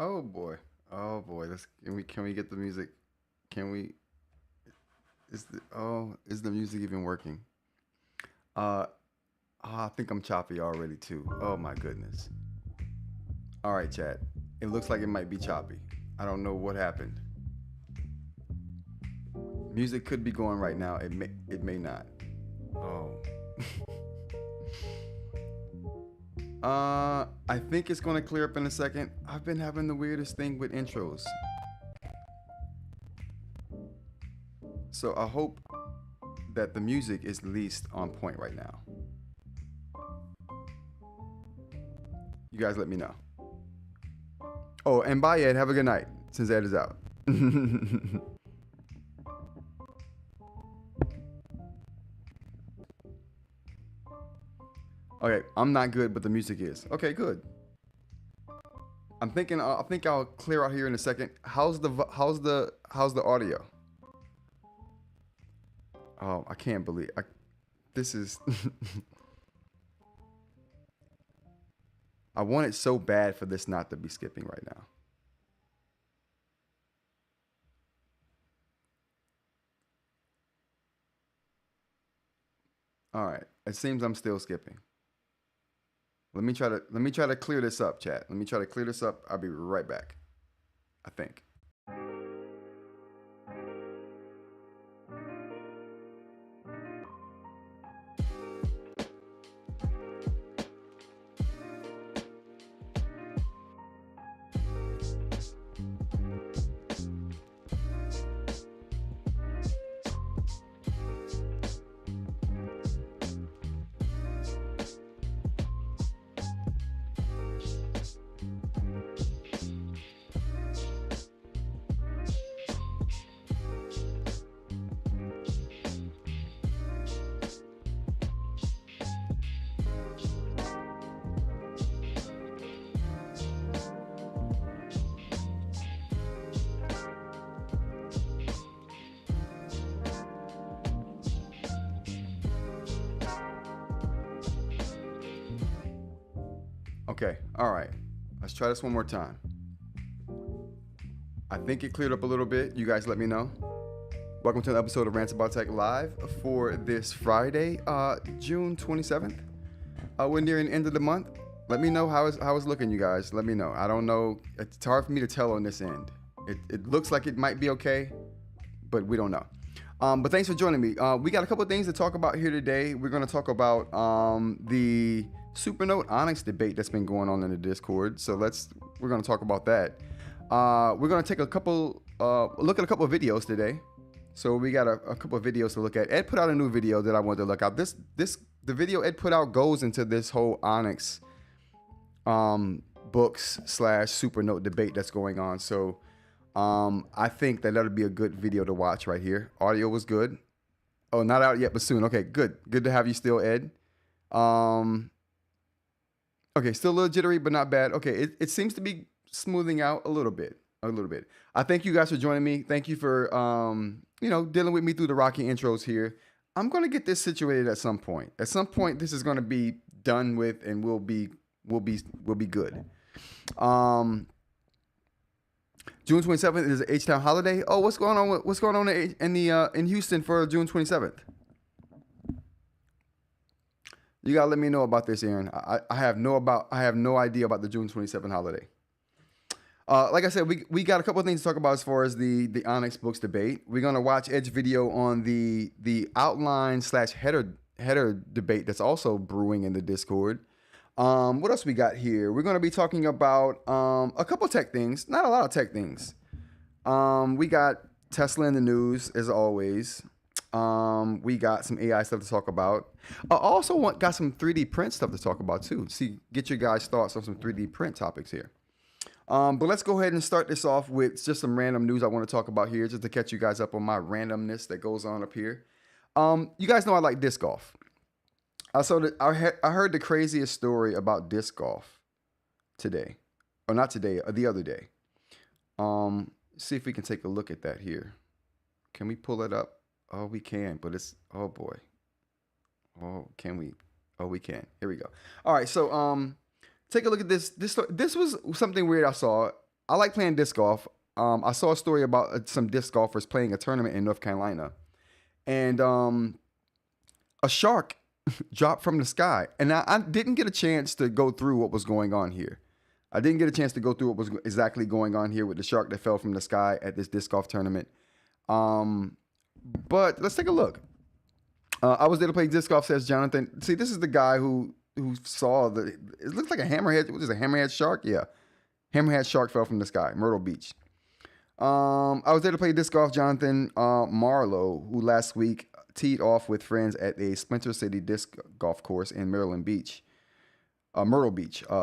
Oh boy. Oh boy. Let's can we get the music? Can we is the music even working? Uh I think I'm choppy already too. Oh my goodness. All right, chat. It looks like it might be choppy. I don't know what happened. Music could be going right now. It may not. Oh. I think it's gonna clear up in a second. I've been having the weirdest thing with intros. So I hope that the music is at least on point right now. You guys let me know. Oh, and bye Ed. Have a good night. Since Ed is out. Okay, I'm not good, but the music is. Okay, good. I'm thinking. I think I'll clear out here in a second. How's the audio? Oh, I can't believe. This is. I want it so bad for this not to be skipping right now. All right. It seems I'm still skipping. Let me try to clear this up, chat. Let me try to clear this up. I'll be right back. I think. Okay. All right. Let's try this one more time. I think it cleared up a little bit. You guys let me know. Welcome to an episode of Rants About Tech Live for this Friday, June 27th. We're nearing the end of the month. Let me know how it's looking, you guys. Let me know. I don't know. It's hard for me to tell on this end. It looks like it might be okay, but we don't know. But thanks for joining me. We got a couple of things to talk about here today. We're going to talk about the Supernote Onyx debate that's been going on in the Discord. So we're going to talk about that. We're going to take a look at a couple of videos today. So we got a couple of videos to look at. Ed put out a new video that I wanted to look at. The video Ed put out goes into this whole Onyx Boox / Supernote debate that's going on. So I think that'll be a good video to watch right here. Audio was good. Oh, not out yet, but soon. Okay, good. Good to have you still, Ed. Okay, still a little jittery, but not bad. Okay, it seems to be smoothing out a little bit. I thank you guys for joining me. Thank you for dealing with me through the rocky intros here. I'm gonna get this situated at some point. At some point, this is gonna be done with, and we'll be good. June 27th is a H-Town holiday. Oh, what's going on in Houston for June 27th? You gotta let me know about this, Aaron. I have no idea about the June 27th holiday. Like I said, we got a couple of things to talk about as far as the Onyx Boox debate. We're gonna watch Ed's video on the outline / header debate that's also brewing in the Discord. What else we got here? We're gonna be talking about a couple of tech things, not a lot of tech things. We got Tesla in the news as always. We got some AI stuff to talk about. I also got some 3D print stuff to talk about too. Get your guys' thoughts on some 3D print topics here. But let's go ahead and start this off with just some random news I want to talk about here, just to catch you guys up on my randomness that goes on up here. You guys know I like disc golf. I heard the craziest story about disc golf today, or not today, or the other day. See if we can take a look at that here. Can we pull it up? Oh, we can, but oh boy. Oh, can we? Oh, we can. Here we go. All right, so take a look at this. This was something weird I saw. I like playing disc golf. I saw a story about some disc golfers playing a tournament in North Carolina, and a shark dropped from the sky. And I didn't get a chance to go through what was going on here. I didn't get a chance to go through what was exactly going on here with the shark that fell from the sky at this disc golf tournament. But let's take a look. I was there to play disc golf, says Jonathan. See, this is the guy who saw it looks like a hammerhead. What is a hammerhead shark? Yeah. Hammerhead shark fell from the sky, Myrtle Beach. I was there to play disc golf, Jonathan Marlowe, who last week teed off with friends at a Splinter City disc golf course in Myrtle Beach,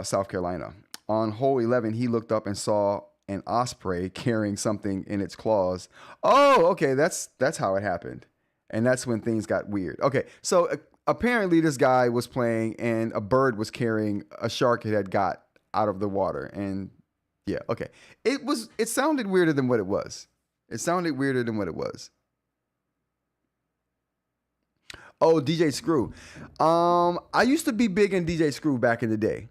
South Carolina. On hole 11, he looked up and saw an osprey carrying something in its claws. Oh, okay, that's how it happened. And that's when things got weird. Okay, so apparently this guy was playing and a bird was carrying a shark it had got out of the water. And yeah, okay. It sounded weirder than what it was. Oh, DJ Screw. I used to be big in DJ Screw back in the day.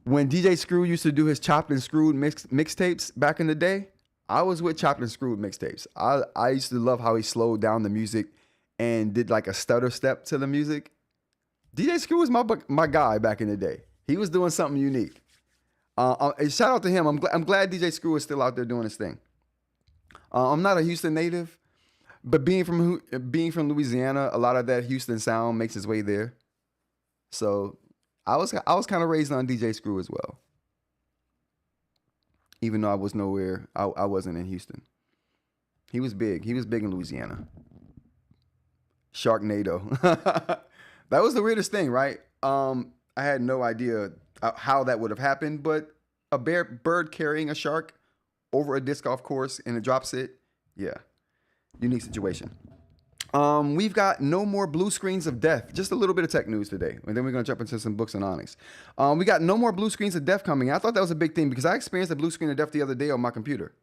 When DJ Screw used to do his chopped and screwed mixtapes back in the day, I was with chopped and screwed mixtapes. I used to love how he slowed down the music and did like a stutter step to the music. DJ Screw was my guy back in the day. He was doing something unique. Shout out to him. I'm glad DJ Screw is still out there doing his thing. I'm not a Houston native, but being from Louisiana, a lot of that Houston sound makes its way there. So I was kind of raised on DJ Screw as well, even though I was nowhere. I wasn't in Houston. He was big. He was big in Louisiana. Sharknado. That was the weirdest thing, right? I had no idea how that would have happened, but a bird carrying a shark over a disc golf course in a drop sit, yeah, unique situation. We've got no more blue screens of death. Just a little bit of tech news today, and then we're gonna jump into some books on Onyx. We got no more blue screens of death coming. I thought that was a big thing because I experienced a blue screen of death the other day on my computer.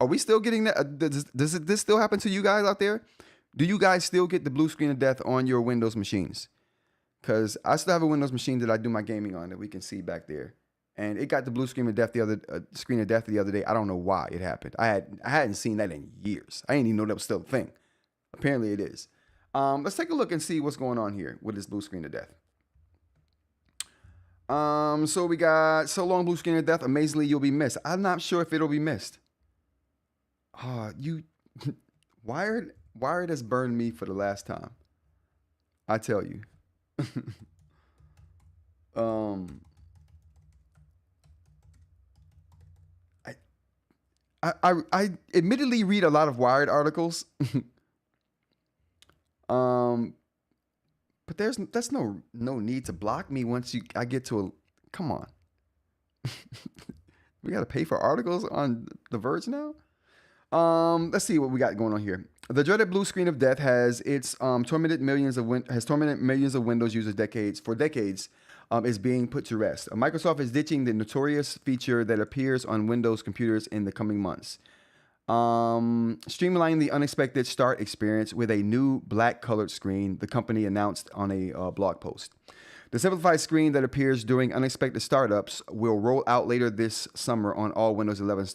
Are we still getting that? Does this still happen to you guys out there? Do you guys still get the blue screen of death on your Windows machines? Because I still have a Windows machine that I do my gaming on that we can see back there. And it got the blue screen of death the other day. I don't know why it happened. I hadn't seen that in years. I didn't even know that was still a thing. Apparently it is. Let's take a look and see what's going on here with this blue screen of death. So we got so long blue screen of death. Amazingly, you'll be missed. I'm not sure if it'll be missed. You Wired has burned me for the last time. I tell you. I admittedly read a lot of Wired articles. But that's no need to block me once I get to a, come on. We got to pay for articles on The Verge now? Let's see what we got going on here. The dreaded blue screen of death has tormented millions of Windows users for decades. Is being put to rest. Microsoft is ditching the notorious feature that appears on Windows computers in the coming months. Streamlining the unexpected start experience with a new black colored screen, the company announced on a blog post. The simplified screen that appears during unexpected startups will roll out later this summer on all Windows 11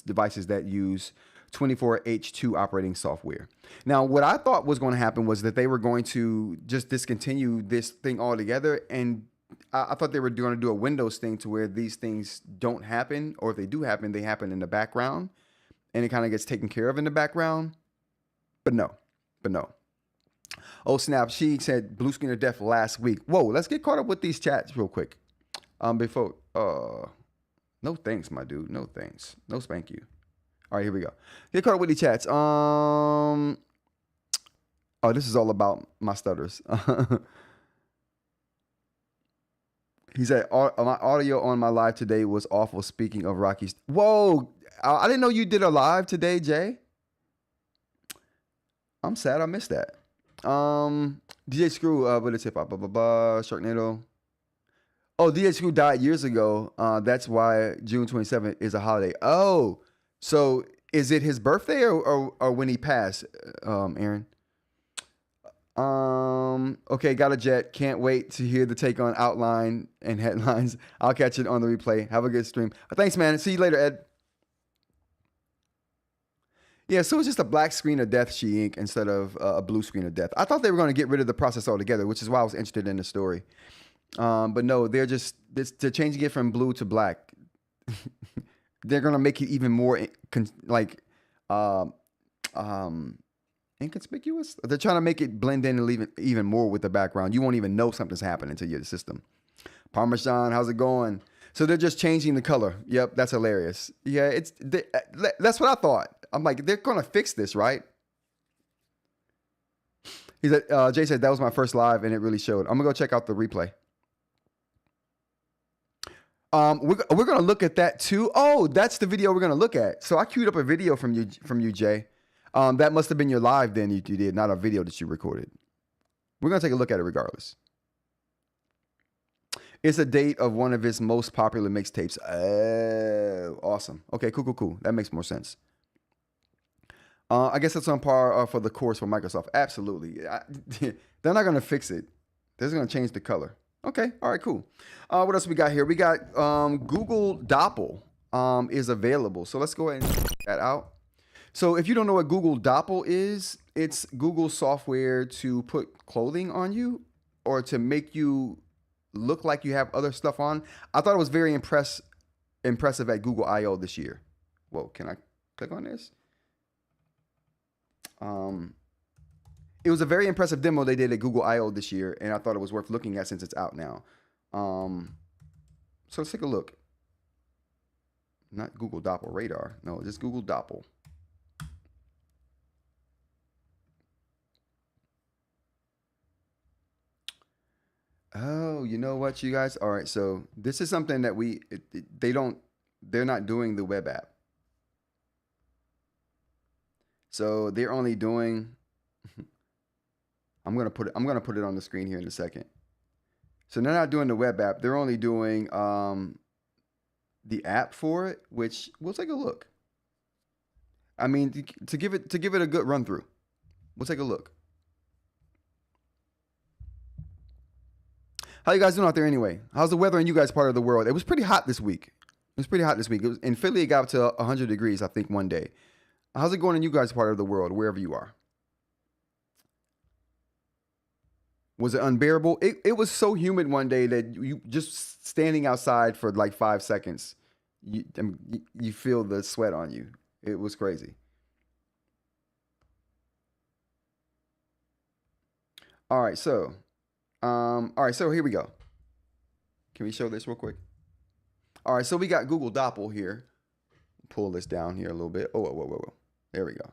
devices that use 24H2 operating software. Now, what I thought was going to happen was that they were going to just discontinue this thing altogether, and I thought they were going to do a Windows thing to where these things don't happen, or if they do happen, they happen in the background, and it kind of gets taken care of in the background. But no. Oh, snap. She said blue screen of death last week. Whoa, let's get caught up with these chats real quick. No thanks, my dude. No thanks. No spank you. All right, here we go. Get caught up with the chats. Oh, this is all about my stutters. He said, my audio on my live today was awful. Speaking of Rockies. Whoa, I didn't know you did a live today, Jay. I'm sad I missed that. DJ Screw, with a tip, Sharknado. Oh, DJ Screw died years ago. That's why June 27th is a holiday. Oh, so is it his birthday or when he passed, Aaron? Okay, got a jet. Can't wait to hear the take on outline and headlines. I'll catch it on the replay. Have a good stream. Thanks, man. See you later, Ed. Yeah, so it's just a black screen of death, eInk, instead of a blue screen of death. I thought they were going to get rid of the process altogether, which is why I was interested in the story. But no, they're changing it from blue to black. They're going to make it even more inconspicuous. They're trying to make it blend in and leave it even more with the background. You won't even know something's happening to your system. Parmesan, how's it going? So they're just changing the color. Yep, that's hilarious. Yeah, that's what I thought. I'm like, they're gonna fix this, right? He said, Jay said that was my first live and it really showed. I'm gonna go check out the replay. We're gonna look at that too. Oh, that's the video we're gonna look at. So I queued up a video from you, Jay. That must have been your live then you did, not a video that you recorded. We're gonna take a look at it regardless. It's a date of one of his most popular mixtapes. Oh, awesome. Okay, cool. That makes more sense. I guess that's on par for the course for Microsoft. Absolutely. They're not going to fix it. They're just going to change the color. Okay. All right, cool. What else we got here? We got Google Doppel is available. So let's go ahead and check that out. So if you don't know what Google Doppel is, it's Google software to put clothing on you or to make you look like you have other stuff on. I thought it was very impressive at Google I/O this year. Whoa, can I click on this? It was a very impressive demo they did at Google I/O this year, and I thought it was worth looking at since it's out now. So let's take a look. Not Google Doppel Radar. No, just Google Doppel. Oh, you know what, you guys? All right, so this is something that they're not doing the web app. So they're only doing, I'm gonna put it on the screen here in a second. So they're not doing the web app. They're only doing the app for it, which we'll take a look. I mean, to give it a good run through, we'll take a look. How you guys doing out there anyway? How's the weather in you guys part of the world? It was pretty hot this week. In Philly, it got up to 100 degrees, I think, one day. How's it going in you guys part of the world, wherever you are? Was it unbearable? It was so humid one day that you just standing outside for like 5 seconds, you feel the sweat on you. It was crazy. All right, so here we go. Can we show this real quick? All right, so we got Google Doppel here. Pull this down here a little bit. Oh, whoa. There we go.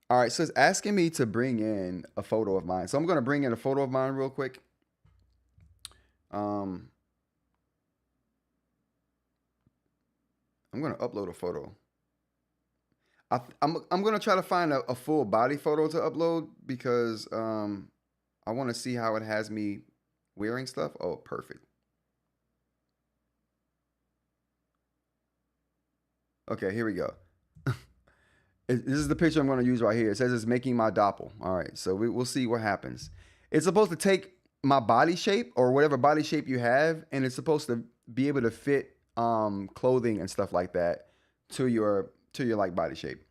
All right, so it's asking me to bring in a photo of mine. So I'm going to bring in a photo of mine real quick. I'm going to upload a photo. I'm going to try to find a full body photo to upload because I want to see how it has me wearing stuff. Oh, perfect. Okay, here we go. This is the picture I'm going to use right here. It says it's making my Doppel. All right, so we'll see what happens. It's supposed to take my body shape or whatever body shape you have, and it's supposed to be able to fit clothing and stuff like that to your like body shape.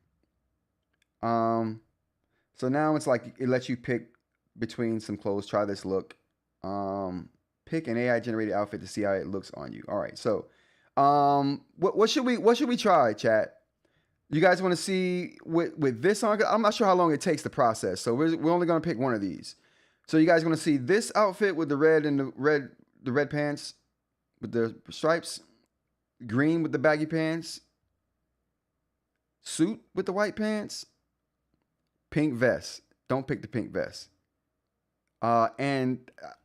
So now it's like it lets you pick between some clothes. Try this look. Pick an AI generated outfit to see how it looks on you. All right, so what should we try, chat? You guys want to see with this on? I'm not sure how long it takes to process, so we're only going to pick one of these. So you guys want to see this outfit with the red and the red pants with the stripes, green with the baggy pants, suit with the white pants, pink vest. Don't pick the pink vest. And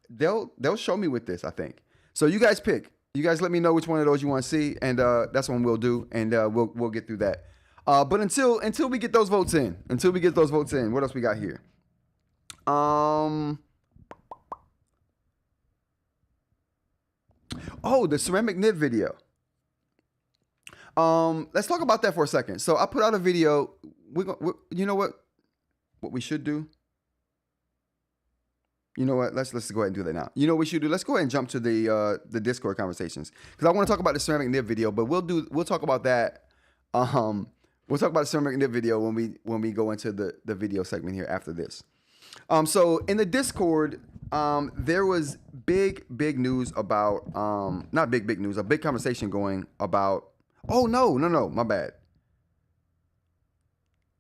they'll show me with this, I think. So you guys pick. You guys let me know which one of those you want to see, and that's what we'll do, and we'll get through that. But until we get those votes in, what else we got here? Oh, the ceramic knit video. Let's talk about that for a second. So I put out a video. You know what we should do? You know what? Let's go ahead and do that now. You know what we should do? Let's go ahead and jump to the Discord conversations, because I want to talk about the ceramic nib video, but we'll talk about that. We'll talk about the ceramic nib video when we go into the video segment here after this. So in the Discord, there was big news about not big news, a big conversation going about. Oh no, my bad.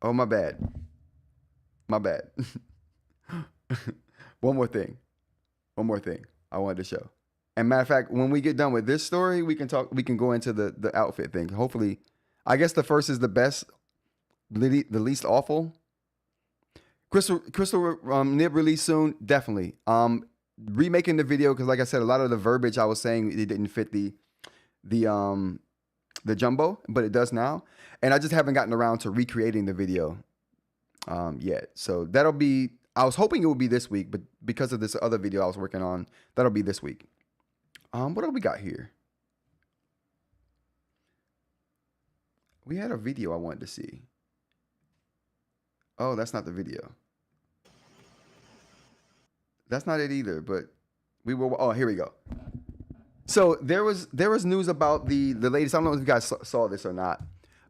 Oh my bad. One more thing I wanted to show. And matter of fact, when we get done with this story, we can go into the outfit thing. Hopefully, I guess the first is the best, the least awful. Crystal nib release soon, definitely. Remaking the video, because like I said, a lot of the verbiage I was saying, it didn't fit the jumbo, but it does now. And I just haven't gotten around to recreating the video yet. So that'll be, I was hoping it would be this week, but because of this other video I was working on, that'll be this week. What do we got here? We had a video I wanted to see. Oh, that's not the video. That's not it either, but we will. Oh, here we go. So there was news about the latest. I don't know if you guys saw this or not,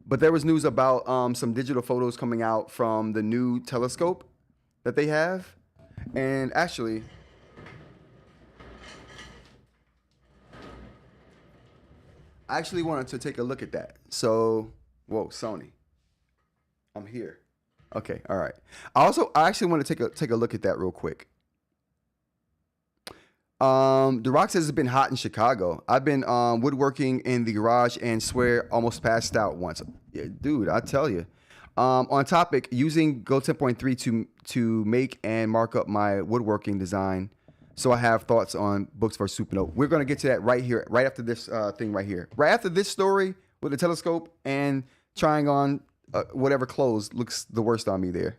but there was news about some digital photos coming out from the new telescope that they have. And actually, I actually wanted to take a look at that. So, whoa, Sony, I'm here. Okay, all right. I actually want to take a look at that real quick. The Rock says it's been hot in Chicago. I've been woodworking in the garage and swear almost passed out once. Yeah, dude, I tell you. On topic, using Go 10.3 to make and mark up my woodworking design, so I have thoughts on Boox for Supernote. We're gonna get to that right here, right after this thing right here, right after this story with the telescope and trying on whatever clothes looks the worst on me there.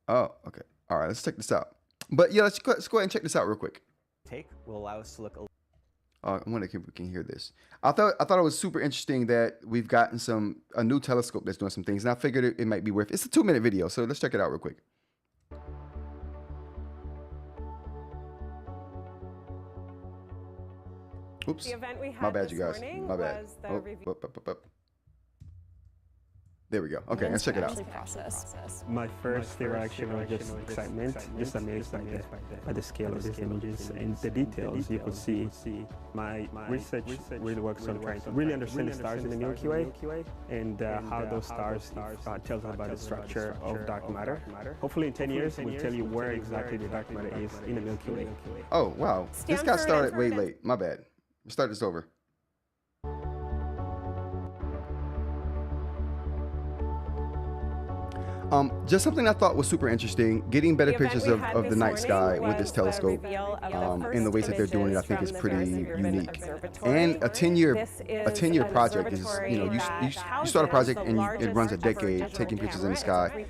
Oh, okay. All right, let's check this out. But yeah, let's go ahead and check this out real quick. Take will allow us to look. I wonder if we can hear this. I thought it was super interesting that we've gotten a new telescope that's doing some things, and I figured it might be worth. It's a 2-minute video, so let's check it out real quick. Oops. The event we had My bad, this you guys. morning My bad. was the review. There we go. Okay, let's check it out. My first reaction was just excitement, just amazed by the scale of these images and the details. You could see my research really works on trying to really understand the stars in the Milky Way and how those stars tells us about the structure of dark matter. Hopefully in 10 years, we'll tell you where exactly the dark matter is in the Milky Way. Oh, wow. This got started way late. My bad. Let's start this over. Just something I thought was super interesting, getting better pictures of the night sky with this telescope in the ways that they're doing it, I think is pretty unique. And a 10-year project is, you start a project and it runs a decade, taking pictures in the sky.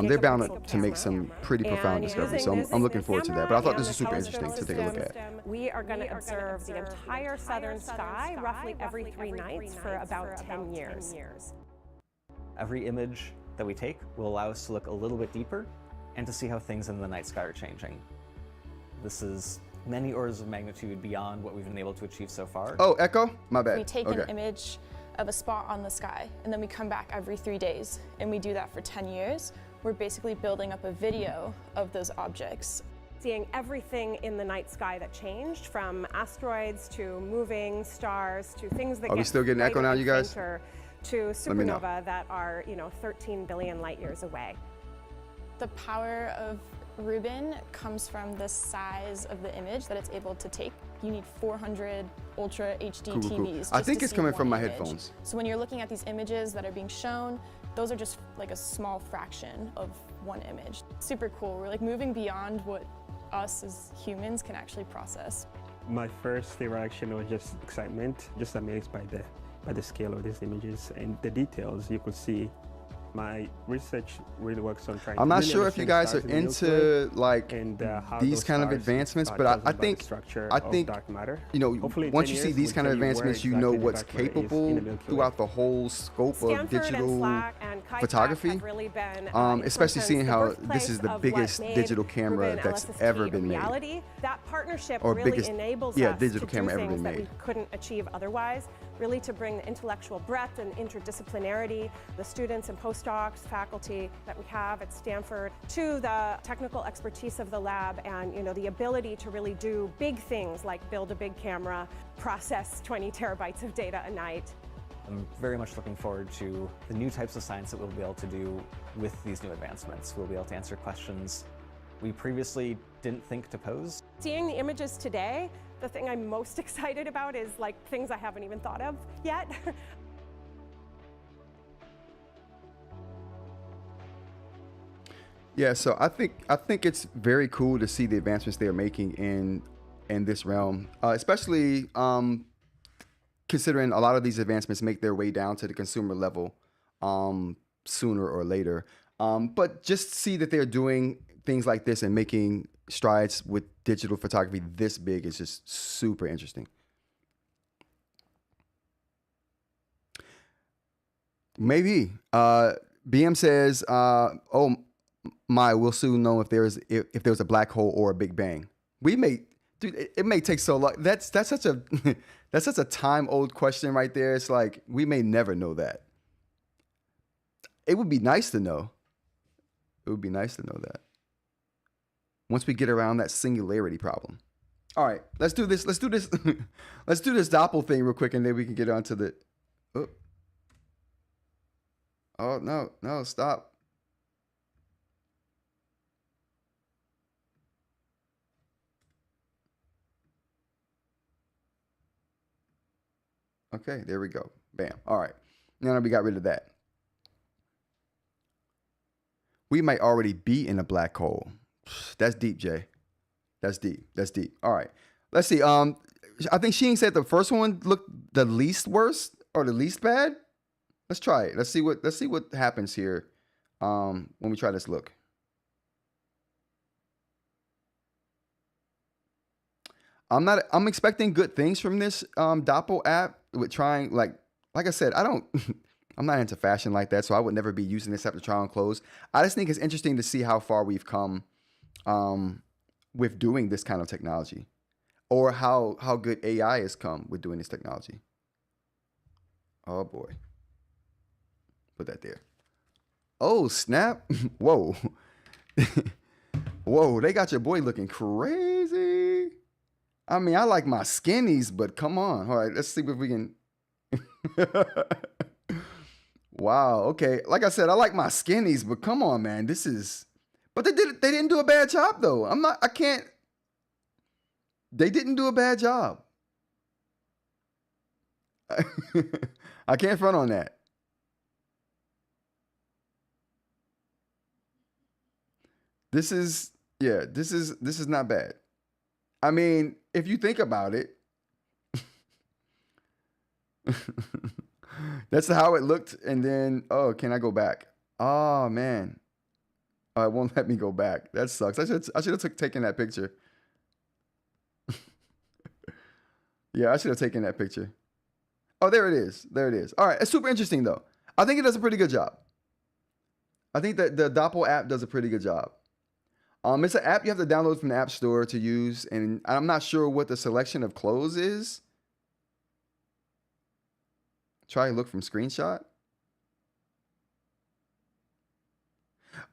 They're bound to make some pretty profound discoveries, so I'm looking forward to that. But I thought this was super interesting to take a look at. We are going to observe the entire southern sky roughly every 3 nights for about 10 years. Every image that we take will allow us to look a little bit deeper and to see how things in the night sky are changing. This is many orders of magnitude beyond what we've been able to achieve so far. Oh, echo? My bad. We take an image of a spot on the sky and then we come back every 3 days and we do that for 10 years. We're basically building up a video of those objects. Seeing everything in the night sky that changed, from asteroids to moving stars to things that Are we still getting echo now, you guys? To supernova that are, 13 billion light years away. The power of Rubin comes from the size of the image that it's able to take. You need 400 Ultra HD TVs. I think it's coming from my headphones. So when you're looking at these images that are being shown, those are just like a small fraction of one image. Super cool. We're like moving beyond what us as humans can actually process. My first reaction was just excitement, just amazed by the scale of these images and the details. You could see my research really works on trying I'm to not really sure if you guys are understand stars in the Milky Way into like and how these those kind of stars advancements, are but chosen I by the think structure I of think dark matter. you know, Hopefully in once 10 you see years, these we'll kind of tell you where advancements, you know exactly the what's dark matter is in capable the Milky Way. throughout the whole scope of Stanford and digital Slack and Kai-Tak photography. have really been, Especially in seeing the how birthplace this is the of biggest what made digital camera Ruben that's LSST ever a been made. reality. That partnership Or really biggest, enables yeah, us digital to camera do ever things been that we made. couldn't achieve otherwise, really to bring the intellectual breadth and interdisciplinarity, the students and postdocs, faculty that we have at Stanford, to the technical expertise of the lab and, you know, the ability to really do big things like build a big camera, process 20 terabytes of data a night. I'm very much looking forward to the new types of science that we'll be able to do with these new advancements. We'll be able to answer questions we previously didn't think to pose. Seeing the images today, the thing I'm most excited about is like things I haven't even thought of yet. Yeah, so I think it's very cool to see the advancements they're making in this realm, especially considering a lot of these advancements make their way down to the consumer level sooner or later. But just see that they're doing things like this and making strides with digital photography this big is just super interesting. Maybe. BM says, oh my, we'll soon know if there's a black hole or a Big Bang. We may, dude, it may take so long. That's such a that's such a time-old question right there. It's like we may never know that. It would be nice to know. It would be nice to know that. Once we get around that singularity problem. All right, let's do this. Let's do this. Let's do this Doppel thing real quick, and then we can get on to the. Oh no, stop. Okay, there we go. Bam. All right. Now that we got rid of that. We might already be in a black hole. That's deep, Jay. That's deep. That's deep. All right. Let's see. I think Sheen said the first one looked the least worst or the least bad. Let's try it. Let's see what happens here when we try this look. I'm expecting good things from this Doppel app with trying like I said, I'm not into fashion like that, so I would never be using this app to try on clothes. I just think it's interesting to see how far we've come with doing this kind of technology, or how good AI has come with doing this technology. Oh boy. Put that there. Oh, snap. Whoa. Whoa, they got your boy looking crazy. I mean, I like my skinnies, but come on. All right, let's see if we can. Wow. Okay. Like I said, I like my skinnies, but come on, man. This is. But they didn't do a bad job though. I can't. They didn't do a bad job. I can't front on that. This is not bad. I mean, if you think about it, that's how it looked. And then, oh, can I go back? Oh man, oh, it won't let me go back. That sucks. I should have taken that picture. Yeah, I should have taken that picture. Oh, there it is. There it is. All right, it's super interesting though. I think it does a pretty good job. I think that the Doppel app does a pretty good job. It's an app you have to download from the App Store to use, and I'm not sure what the selection of clothes is. Try look from screenshot.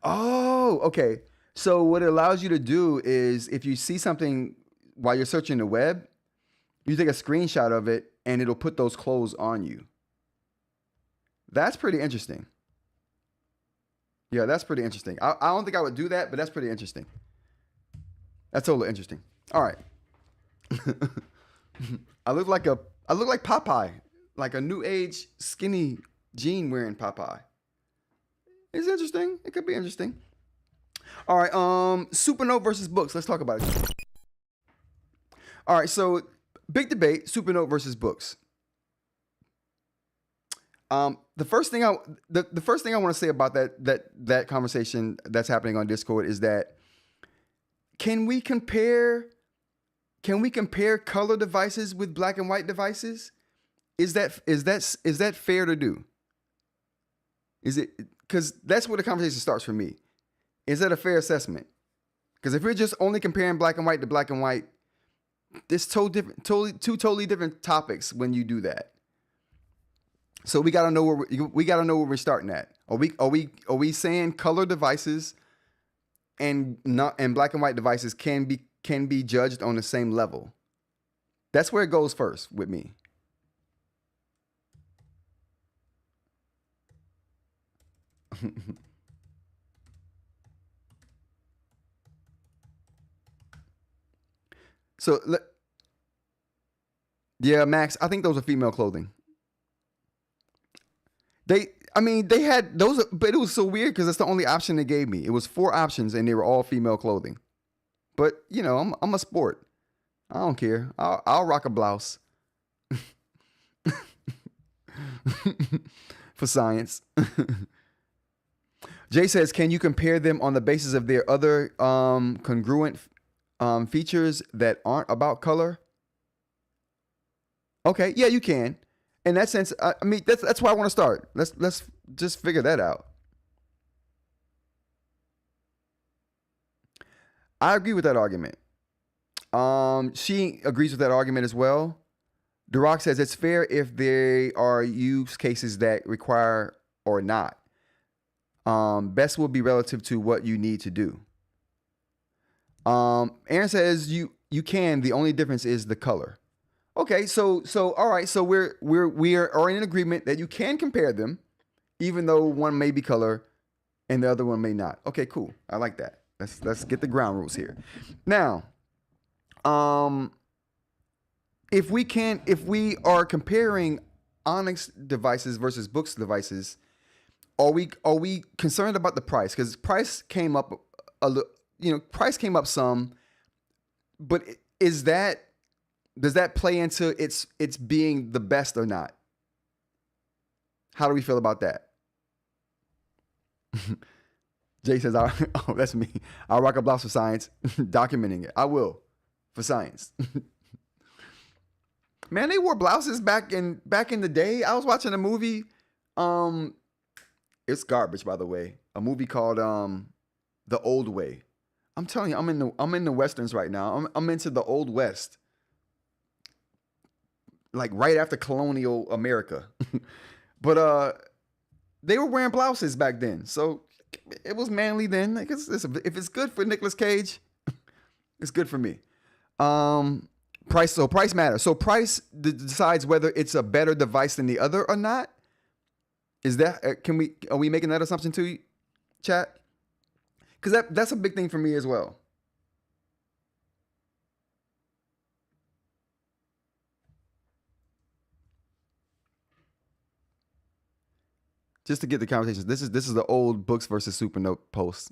Oh, okay. So what it allows you to do is if you see something while you're searching the web, you take a screenshot of it and it'll put those clothes on you. That's pretty interesting. Yeah, that's pretty interesting. I don't think I would do that, but that's pretty interesting. That's totally interesting. All right. I look like Popeye, like a new age skinny jean wearing Popeye. It's interesting. It could be interesting. All right. Supernote versus Boox. Let's talk about it. All right. So big debate: Supernote versus Boox. The first thing I want to say about that conversation that's happening on Discord is that can we compare color devices with black and white devices? Is that fair to do? Is it, because that's where the conversation starts for me. Is that a fair assessment? Because if we're just only comparing black and white to black and white, it's two totally different topics when you do that. So we gotta know where we're starting at. Are we saying color devices and black and white devices can be judged on the same level? That's where it goes first with me. So, yeah, Max, I think those are female clothing. They had those, but it was so weird because that's the only option they gave me. It was 4 options and they were all female clothing. But, you know, I'm a sport. I don't care. I'll rock a blouse. For science. Jay says, can you compare them on the basis of their other congruent features that aren't about color? Okay, yeah, you can. In that sense, I mean, that's why I want to start. Let's just figure that out. I agree with that argument. She agrees with that argument as well. Duroc says it's fair if there are use cases that require or not. Best will be relative to what you need to do. Aaron says you can. The only difference is the color. Okay, so all right, so we are in agreement that you can compare them, even though one may be color and the other one may not. Okay, cool. I like that. Let's get the ground rules here. Now, if we are comparing Onyx devices versus Boox devices, are we concerned about the price? Because price came up price came up some, but does that play into it's being the best or not? How do we feel about that? Jay says, oh, that's me. I'll rock a blouse for science. Documenting it. I will. For science. Man, they wore blouses back in the day. I was watching a movie. It's garbage, by the way. A movie called The Old Way. I'm telling you, I'm in the westerns right now. I'm into the Old West. Like right after colonial America. But they were wearing blouses back then. So it was manly then. Like if it's good for Nicolas Cage, it's good for me. Price matters. So price decides whether it's a better device than the other or not. Is that are we making that assumption too, chat? Because that's a big thing for me as well. Just to get the conversations. This is the old Boox versus Supernote post.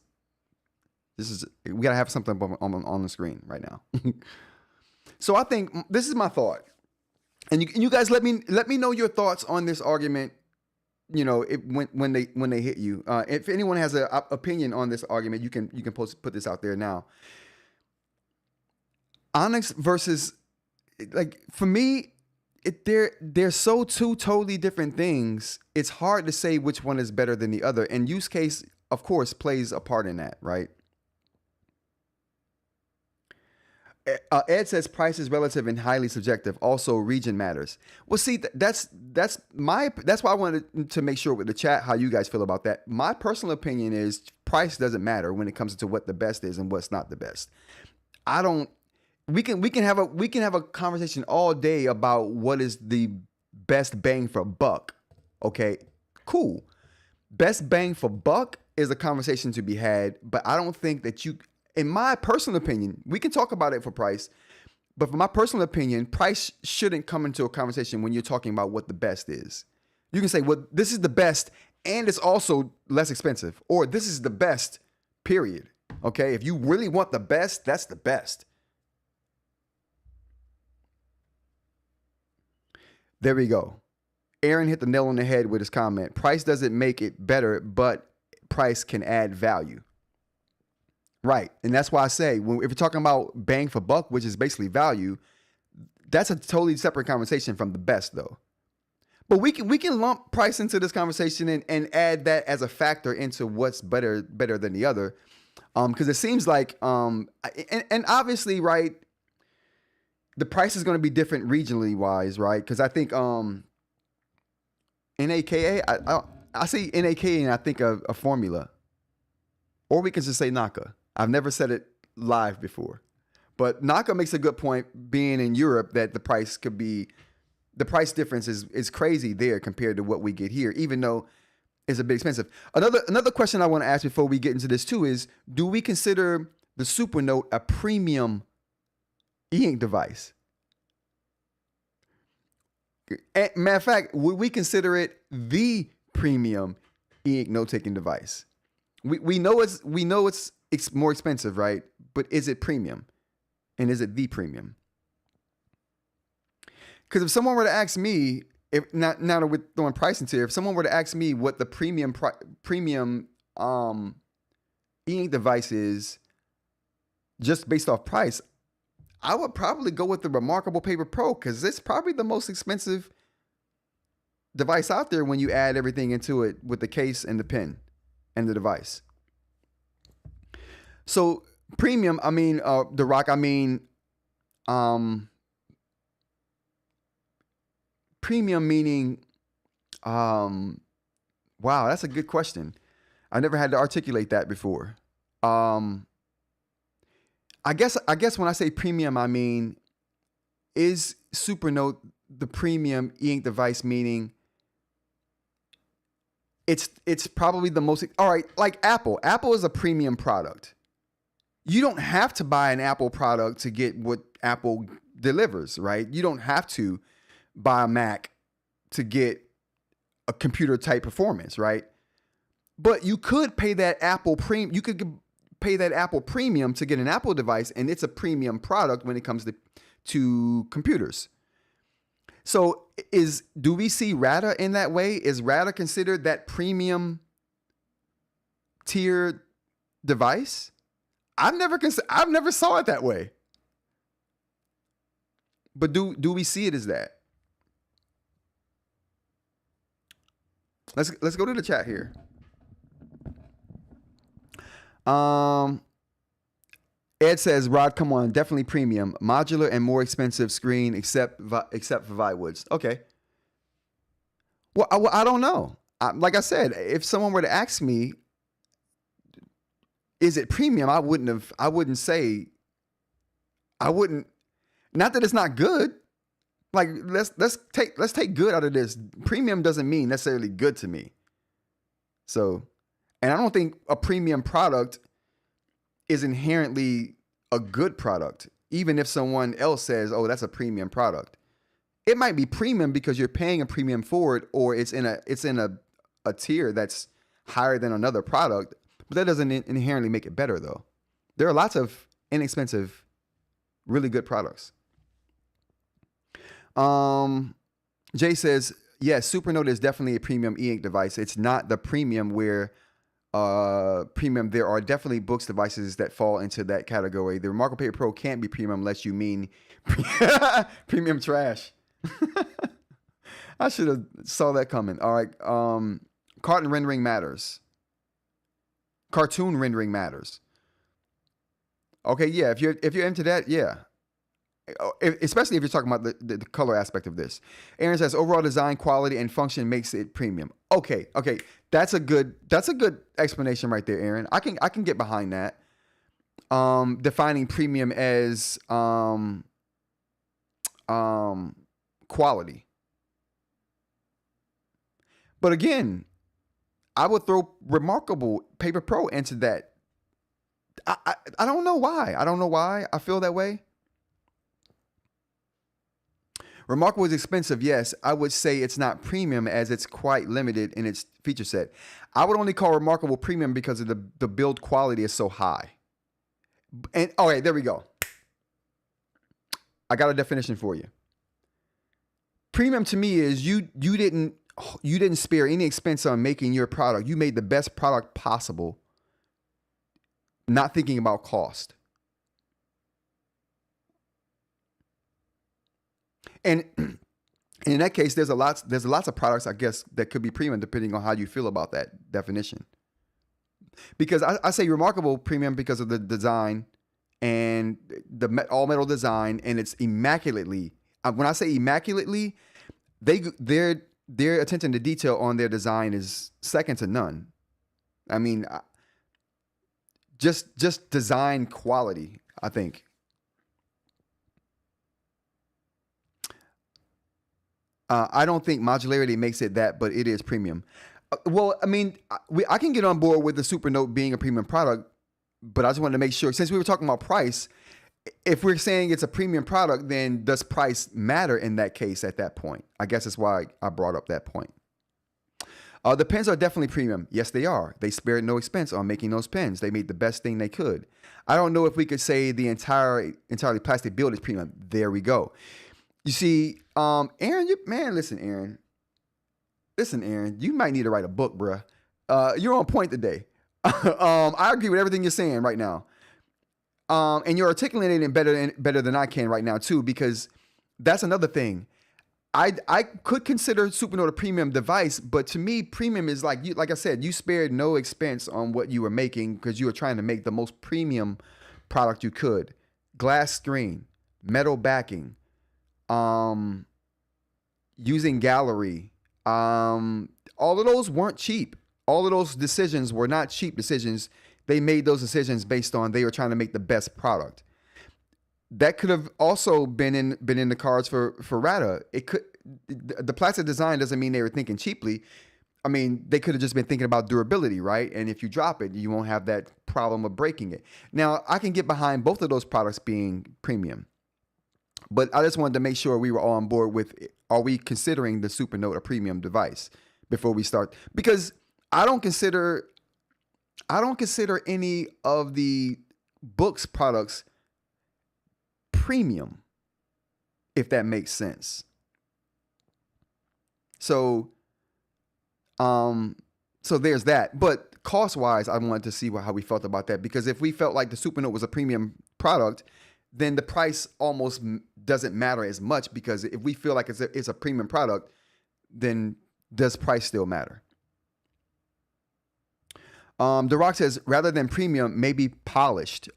We gotta have something on the screen right now. So I think this is my thought, and you guys let me know your thoughts on this argument. You know, when they hit you. If anyone has an opinion on this argument, you can put this out there now. Onyx versus, like, for me, they're so two totally different things. It's hard to say which one is better than the other, and use case, of course, plays a part in that, right? Ed says price is relative and highly subjective. Also, region matters. Well, see, that's why I wanted to make sure with the chat how you guys feel about that. My personal opinion is price doesn't matter when it comes to what the best is and what's not the best. We can have a conversation all day about what is the best bang for buck. Okay, cool. Best bang for buck is a conversation to be had, but I don't think that in my personal opinion, we can talk about it for price, but for my personal opinion, price shouldn't come into a conversation when you're talking about what the best is. You can say, well, this is the best and it's also less expensive, or this is the best, period. Okay, if you really want the best, that's the best. There we go. Aaron hit the nail on the head with his comment. Price doesn't make it better, but price can add value. Right. And that's why I say, if you're talking about bang for buck, which is basically value, that's a totally separate conversation from the best, though. But we can lump price into this conversation and add that as a factor into what's better than the other. Because it seems like, and obviously, right, the price is going to be different regionally wise, right? Because I think NAKA, I say NAKA and I think of a formula. Or we can just say Naka. I've never said it live before. But Naka makes a good point, being in Europe, that the price difference is crazy there compared to what we get here, even though it's a bit expensive. Another question I want to ask before we get into this too is, do we consider the Supernote a premium e-ink device? Matter of fact, would we consider it the premium e-ink note-taking device? We know it's more expensive, right? But is it premium? And is it the premium? Because if someone were to ask me, now that we're throwing price into here, if someone were to ask me what the premium e-ink device is, just based off price, I would probably go with the Remarkable Paper Pro, because it's probably the most expensive device out there when you add everything into it with the case and the pen and the device. So premium, I mean, the Rock, I mean, premium meaning, wow, that's a good question. I never had to articulate that before. I guess when I say premium, I mean, is Supernote the premium e-ink device, meaning it's probably the most, all right, like Apple. Apple is a premium product. You don't have to buy an Apple product to get what Apple delivers, right? You don't have to buy a Mac to get a computer type performance, right? But you could pay that Apple premium. You could pay that Apple premium to get an Apple device, and it's a premium product when it comes to computers. So do we see Ratta in that way? Is Ratta considered that premium tier device? I've never saw it that way. But do we see it as that? Let's go to the chat here. Ed says, Rod, come on, definitely premium, modular and more expensive screen, except for Viwoods. Okay. Well, I don't know. Like I said, if someone were to ask me, is it premium? I wouldn't. Not that it's not good. Like let's take good out of this. Premium doesn't mean necessarily good to me. So, and I don't think a premium product is inherently a good product, even if someone else says, "Oh, that's a premium product." It might be premium because you're paying a premium for it, or it's in a tier that's higher than another product. But that doesn't inherently make it better, though. There are lots of inexpensive, really good products. Jay says, yes, Supernote is definitely a premium e-ink device. It's not the premium where premium. There are definitely Boox devices that fall into that category. The Remarkable Paper Pro can't be premium unless you mean premium trash. I should have saw that coming. All right. Cartoon rendering matters. Okay, yeah. If you're into that, yeah. Especially if you're talking about the color aspect of this. Aaron says overall design, quality, and function makes it premium. Okay. That's a good explanation right there, Aaron. I can get behind that. Defining premium as quality. But again, I would throw Remarkable Paper Pro into that. I don't know why. I feel that way. Remarkable is expensive, yes. I would say it's not premium as it's quite limited in its feature set. I would only call Remarkable premium because of the build quality is so high. And okay, there we go. I got a definition for you. Premium to me is you didn't spare any expense on making your product. You made the best product possible, not thinking about cost. And in that case, there's lots of products, I guess, that could be premium depending on how you feel about that definition. Because I say remarkable premium because of the design and the all metal design, and it's immaculately. When I say immaculately, their attention to detail on their design is second to none. I mean, just design quality, I think. I don't think modularity makes it that, but it is premium. Well, I mean, I can get on board with the Supernote being a premium product, but I just wanted to make sure, since we were talking about price, if we're saying it's a premium product, then does price matter in that case at that point? I guess that's why I brought up that point. The pens are definitely premium. Yes, they are. They spared no expense on making those pens. They made the best thing they could. I don't know if we could say the entirely plastic build is premium. There we go. You see, Aaron, listen, Aaron, you might need to write a book, bruh. You're on point today. I agree with everything you're saying right now. And you're articulating it better than I can right now too, because that's another thing. I could consider Supernote a premium device, but to me, premium is like I said, you spared no expense on what you were making because you were trying to make the most premium product you could. Glass screen, metal backing, using gallery. All of those weren't cheap. All of those decisions were not cheap decisions. They made those decisions based on they were trying to make the best product. That could have also been in the cards for Ratta. It could. The plastic design doesn't mean they were thinking cheaply. I mean, they could have just been thinking about durability, right? And if you drop it, you won't have that problem of breaking it. Now, I can get behind both of those products being premium, but I just wanted to make sure we were all on board with, are we considering the Supernote a premium device before we start? Because I don't consider any of the Boox products premium, if that makes sense. So there's that. But cost-wise, I wanted to see how we felt about that, because if we felt like the Supernote was a premium product, then the price almost doesn't matter as much, because if we feel like it's a premium product, then does price still matter? The Rock says, rather than premium, maybe polished.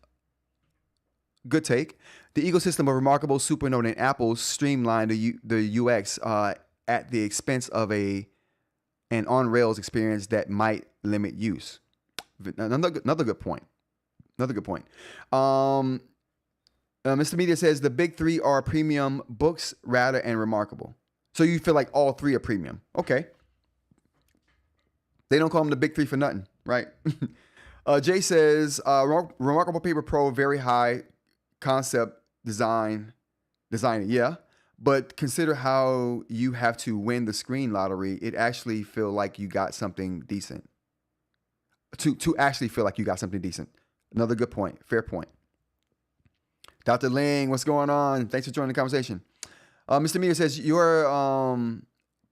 Good take. The ecosystem of remarkable Supernote and Apple streamlined the UX at the expense of an on-rails experience that might limit use. Another good point. Mr. Media says the big three are premium: Boox, Ratta, and Remarkable. So you feel like all three are premium. Okay. They don't call them the big three for nothing, right? Jay says, Remarkable Paper Pro, very high concept design. Yeah. But consider how you have to win the screen lottery. It actually feel like you got something decent. To actually feel like you got something decent. Another good point. Fair point. Dr. Ling, what's going on? Thanks for joining the conversation. Mr. Meter says your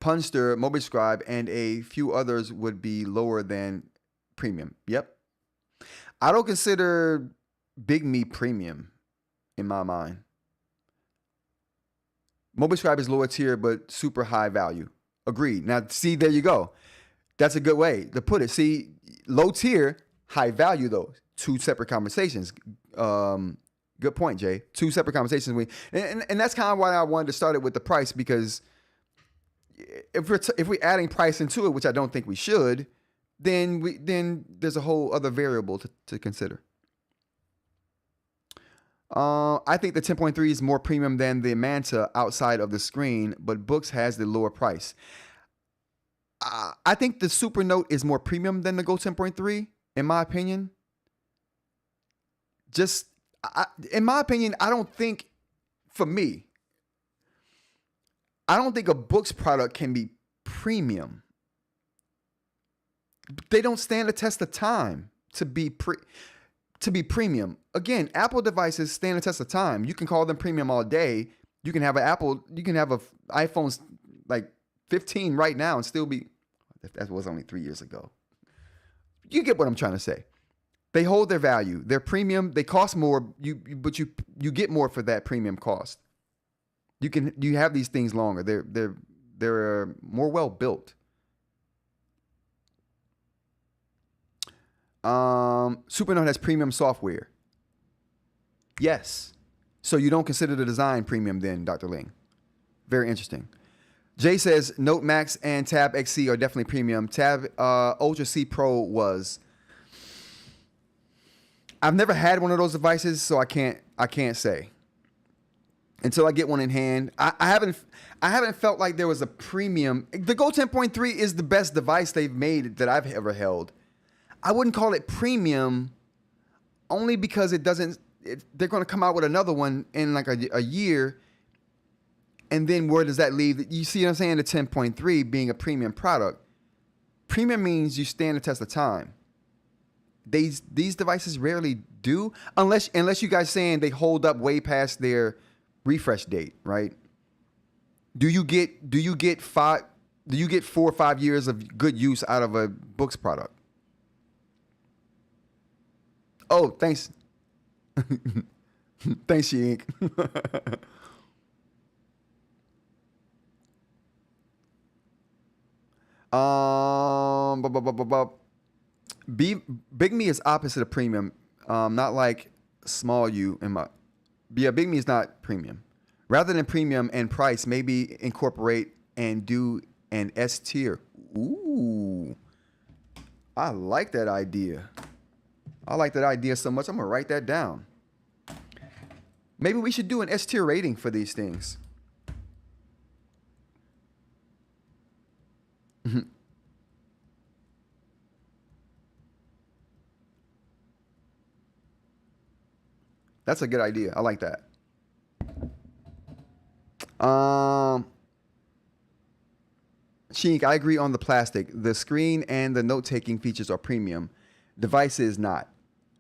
Punster, MobiScribe, and a few others would be lower than premium. Yep. I don't consider Big Me premium in my mind. MobiScribe is lower tier, but super high value. Agreed. Now, see, there you go. That's a good way to put it. See, low tier, high value, though. Two separate conversations. Good point, Jay. Two separate conversations. And that's kind of why I wanted to start it with the price, because if we're adding price into it, which I don't think we should, then there's a whole other variable to consider. I think the 10.3 is more premium than the Manta outside of the screen, but Boox has the lower price. I think the Supernote is more premium than the Go 10.3, in my opinion. In my opinion, I don't think a Boox product can be premium. They don't stand the test of time to be premium. Again, Apple devices stand the test of time. You can call them premium all day. You can have an iPhone like 15 right now and still be. That was only 3 years ago. You get what I'm trying to say. They hold their value. They're premium. They cost more. But you get more for that premium cost. You have these things longer. They're more well built. Supernote has premium software. Yes. So you don't consider the design premium then, Dr. Ling. Very interesting. Jay says Note Max and Tab XC are definitely premium. Tab Ultra C Pro was. I've never had one of those devices, so I can't say. Until I get one in hand, I haven't felt like there was a premium. The Go 10.3 is the best device they've made that I've ever held. I wouldn't call it premium, only because it doesn't. They're going to come out with another one in like a year. And then where does that leave? You see what I'm saying? The 10.3 being a premium product. Premium means you stand the test of time. These devices rarely do, unless you guys saying they hold up way past their refresh date, right? Do you get 4 or 5 years of good use out of a Boox product? Oh, thanks. Thanks, eInk. Big Me is opposite of premium. Not like small U in my. Yeah, Big Me is not premium. Rather than premium and price, maybe incorporate and do an S tier. Ooh, I like that idea. I like that idea so much. I'm gonna write that down. Maybe we should do an S tier rating for these things. That's a good idea. I like that. Sheik, I agree on the plastic. The screen and the note-taking features are premium. Device is not.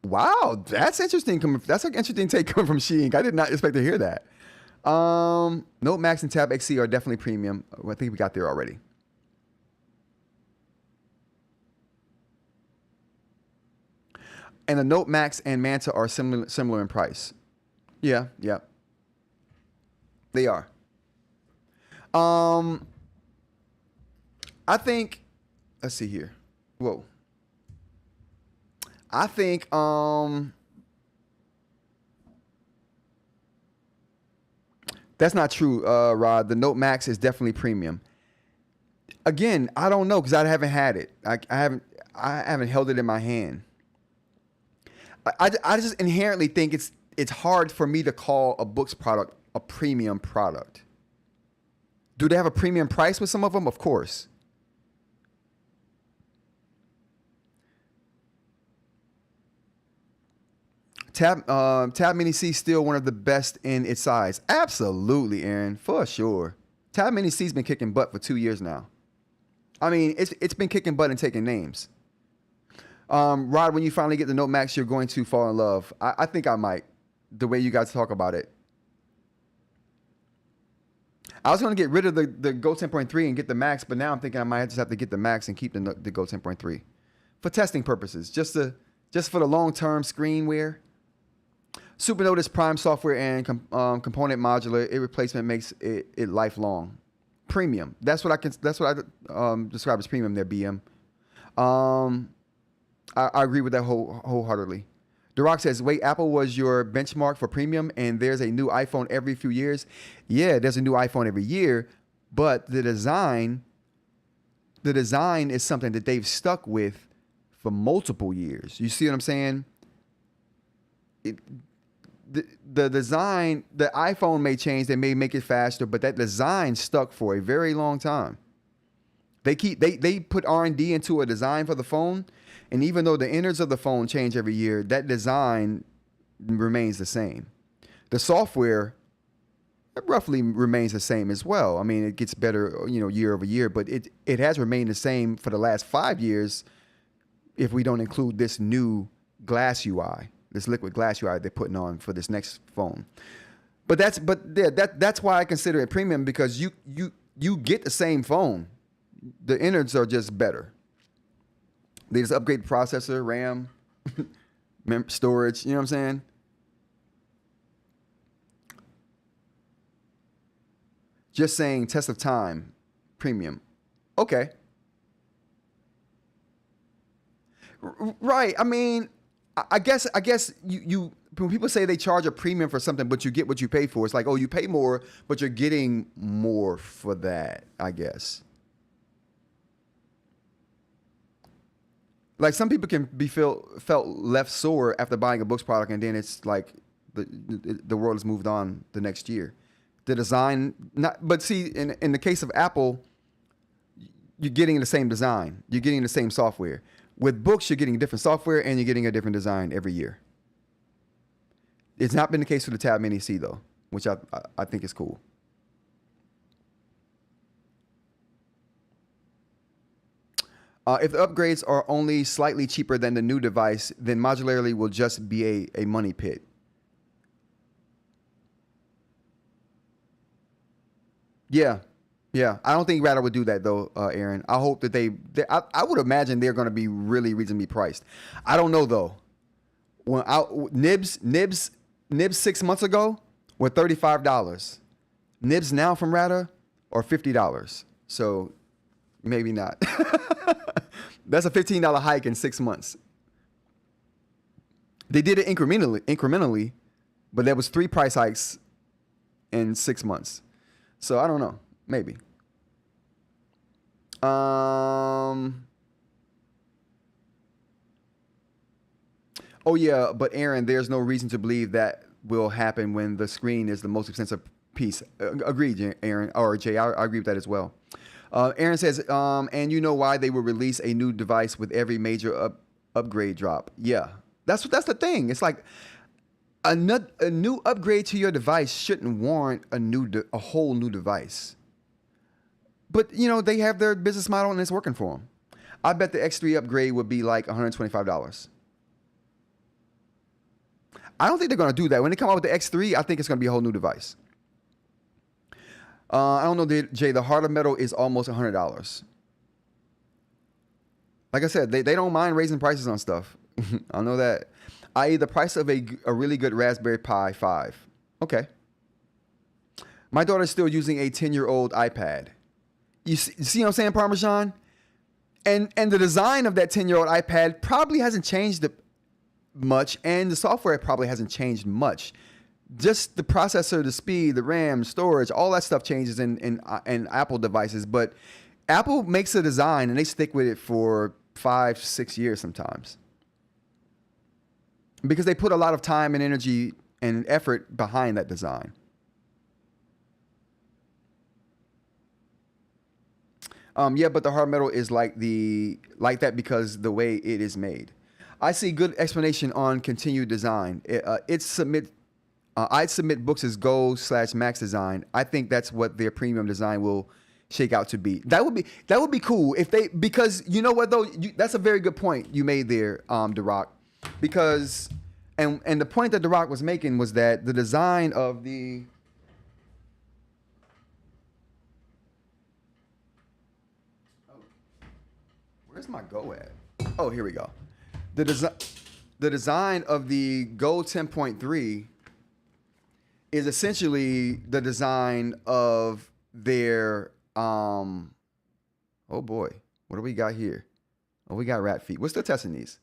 Wow, that's interesting. That's an interesting take coming from Sheik. I did not expect to hear that. Note Max and Tab XC are definitely premium. I think we got there already. And the Note Max and Manta are similar in price. Yeah. They are. I think, let's see here. Whoa. I think that's not true, Rod. The Note Max is definitely premium. Again, I don't know because I haven't had it. I haven't held it in my hand. I just inherently think it's hard for me to call a Boox product a premium product. Do they have a premium price with some of them? Of course. Tab Mini C is still one of the best in its size. Absolutely, Aaron, for sure. Tab Mini C's been kicking butt for 2 years now. I mean, it's been kicking butt and taking names. Rod, when you finally get the Note Max, you're going to fall in love. I think I might, the way you guys talk about it. I was going to get rid of the Go 10.3 and get the Max, but now I'm thinking I might just have to get the Max and keep the Go 10.3 for testing purposes, just for the long-term screen wear. Supernote is prime software and component modular. It replacement makes it lifelong. Premium. That's what I describe as premium there, BM. I agree with that wholeheartedly. Duroc says, wait, Apple was your benchmark for premium and there's a new iPhone every few years? Yeah, there's a new iPhone every year, but the design is something that they've stuck with for multiple years. You see what I'm saying? The design, the iPhone may change, they may make it faster, but that design stuck for a very long time. They put R&D into a design for the phone, and even though the innards of the phone change every year, that design remains the same. The software roughly remains the same as well. I mean, it gets better, year over year, but it has remained the same for the last 5 years if we don't include this new glass UI, this liquid glass UI they're putting on for this next phone. But that's why I consider it premium, because you get the same phone. The innards are just better. They just upgrade the processor, RAM, storage. You know what I'm saying? Just saying test of time, premium. Okay. Right. I mean, I guess you when people say they charge a premium for something, but you get what you pay for, it's like, oh, you pay more, but you're getting more for that, I guess. Like some people can be felt left sore after buying a Boox product, and then it's like the world has moved on the next year. The design, but see, in the case of Apple, you're getting the same design. You're getting the same software. With Boox, you're getting different software and you're getting a different design every year. It's not been the case for the Tab Mini C though, which I think is cool. If the upgrades are only slightly cheaper than the new device, then modularity will just be a money pit. Yeah. I don't think Ratta would do that though, Aaron. I hope that I would imagine they're going to be really reasonably priced. I don't know though. When Nibs 6 months ago were $35. Nibs now from Ratta are $50. So maybe not. That's a $15 hike in 6 months. They did it incrementally, but there was 3 price hikes in 6 months. So I don't know. Maybe. Oh yeah, but Aaron, there's no reason to believe that will happen when the screen is the most expensive piece. Agreed, Aaron, or Jay. I agree with that as well. Aaron says, and you know why they will release a new device with every major upgrade drop. Yeah, that's the thing. It's like a new upgrade to your device shouldn't warrant a whole new device. But, you know, they have their business model and it's working for them. I bet the X3 upgrade would be like $125. I don't think they're going to do that. When they come out with the X3, I think it's going to be a whole new device. I don't know, Jay, the heart of metal is almost $100. Like I said, they don't mind raising prices on stuff. I know that. I.e. the price of a really good Raspberry Pi 5. Okay. My daughter's still using a 10-year-old iPad. You see what I'm saying, Parmesan? And the design of that 10-year-old iPad probably hasn't changed much, and the software probably hasn't changed much. Just the processor, the speed, the RAM, storage, all that stuff changes in Apple devices. But Apple makes a design, and they stick with it for 5-6 years sometimes. Because they put a lot of time and energy and effort behind that design. Yeah, but the hard metal is like that because the way it is made. I see good explanation on continued design. I'd submit Boox's Gold/Max design. I think that's what their premium design will shake out to be. That would be cool if they, because you know what though, that's a very good point you made there, DeRock. Because and the point that DeRock was making was that the design of the where's my Go at? Oh, here we go. The design of the Go 10.3 is essentially the design of their oh boy, what do we got here? Oh, we got rat feet. We're still testing these.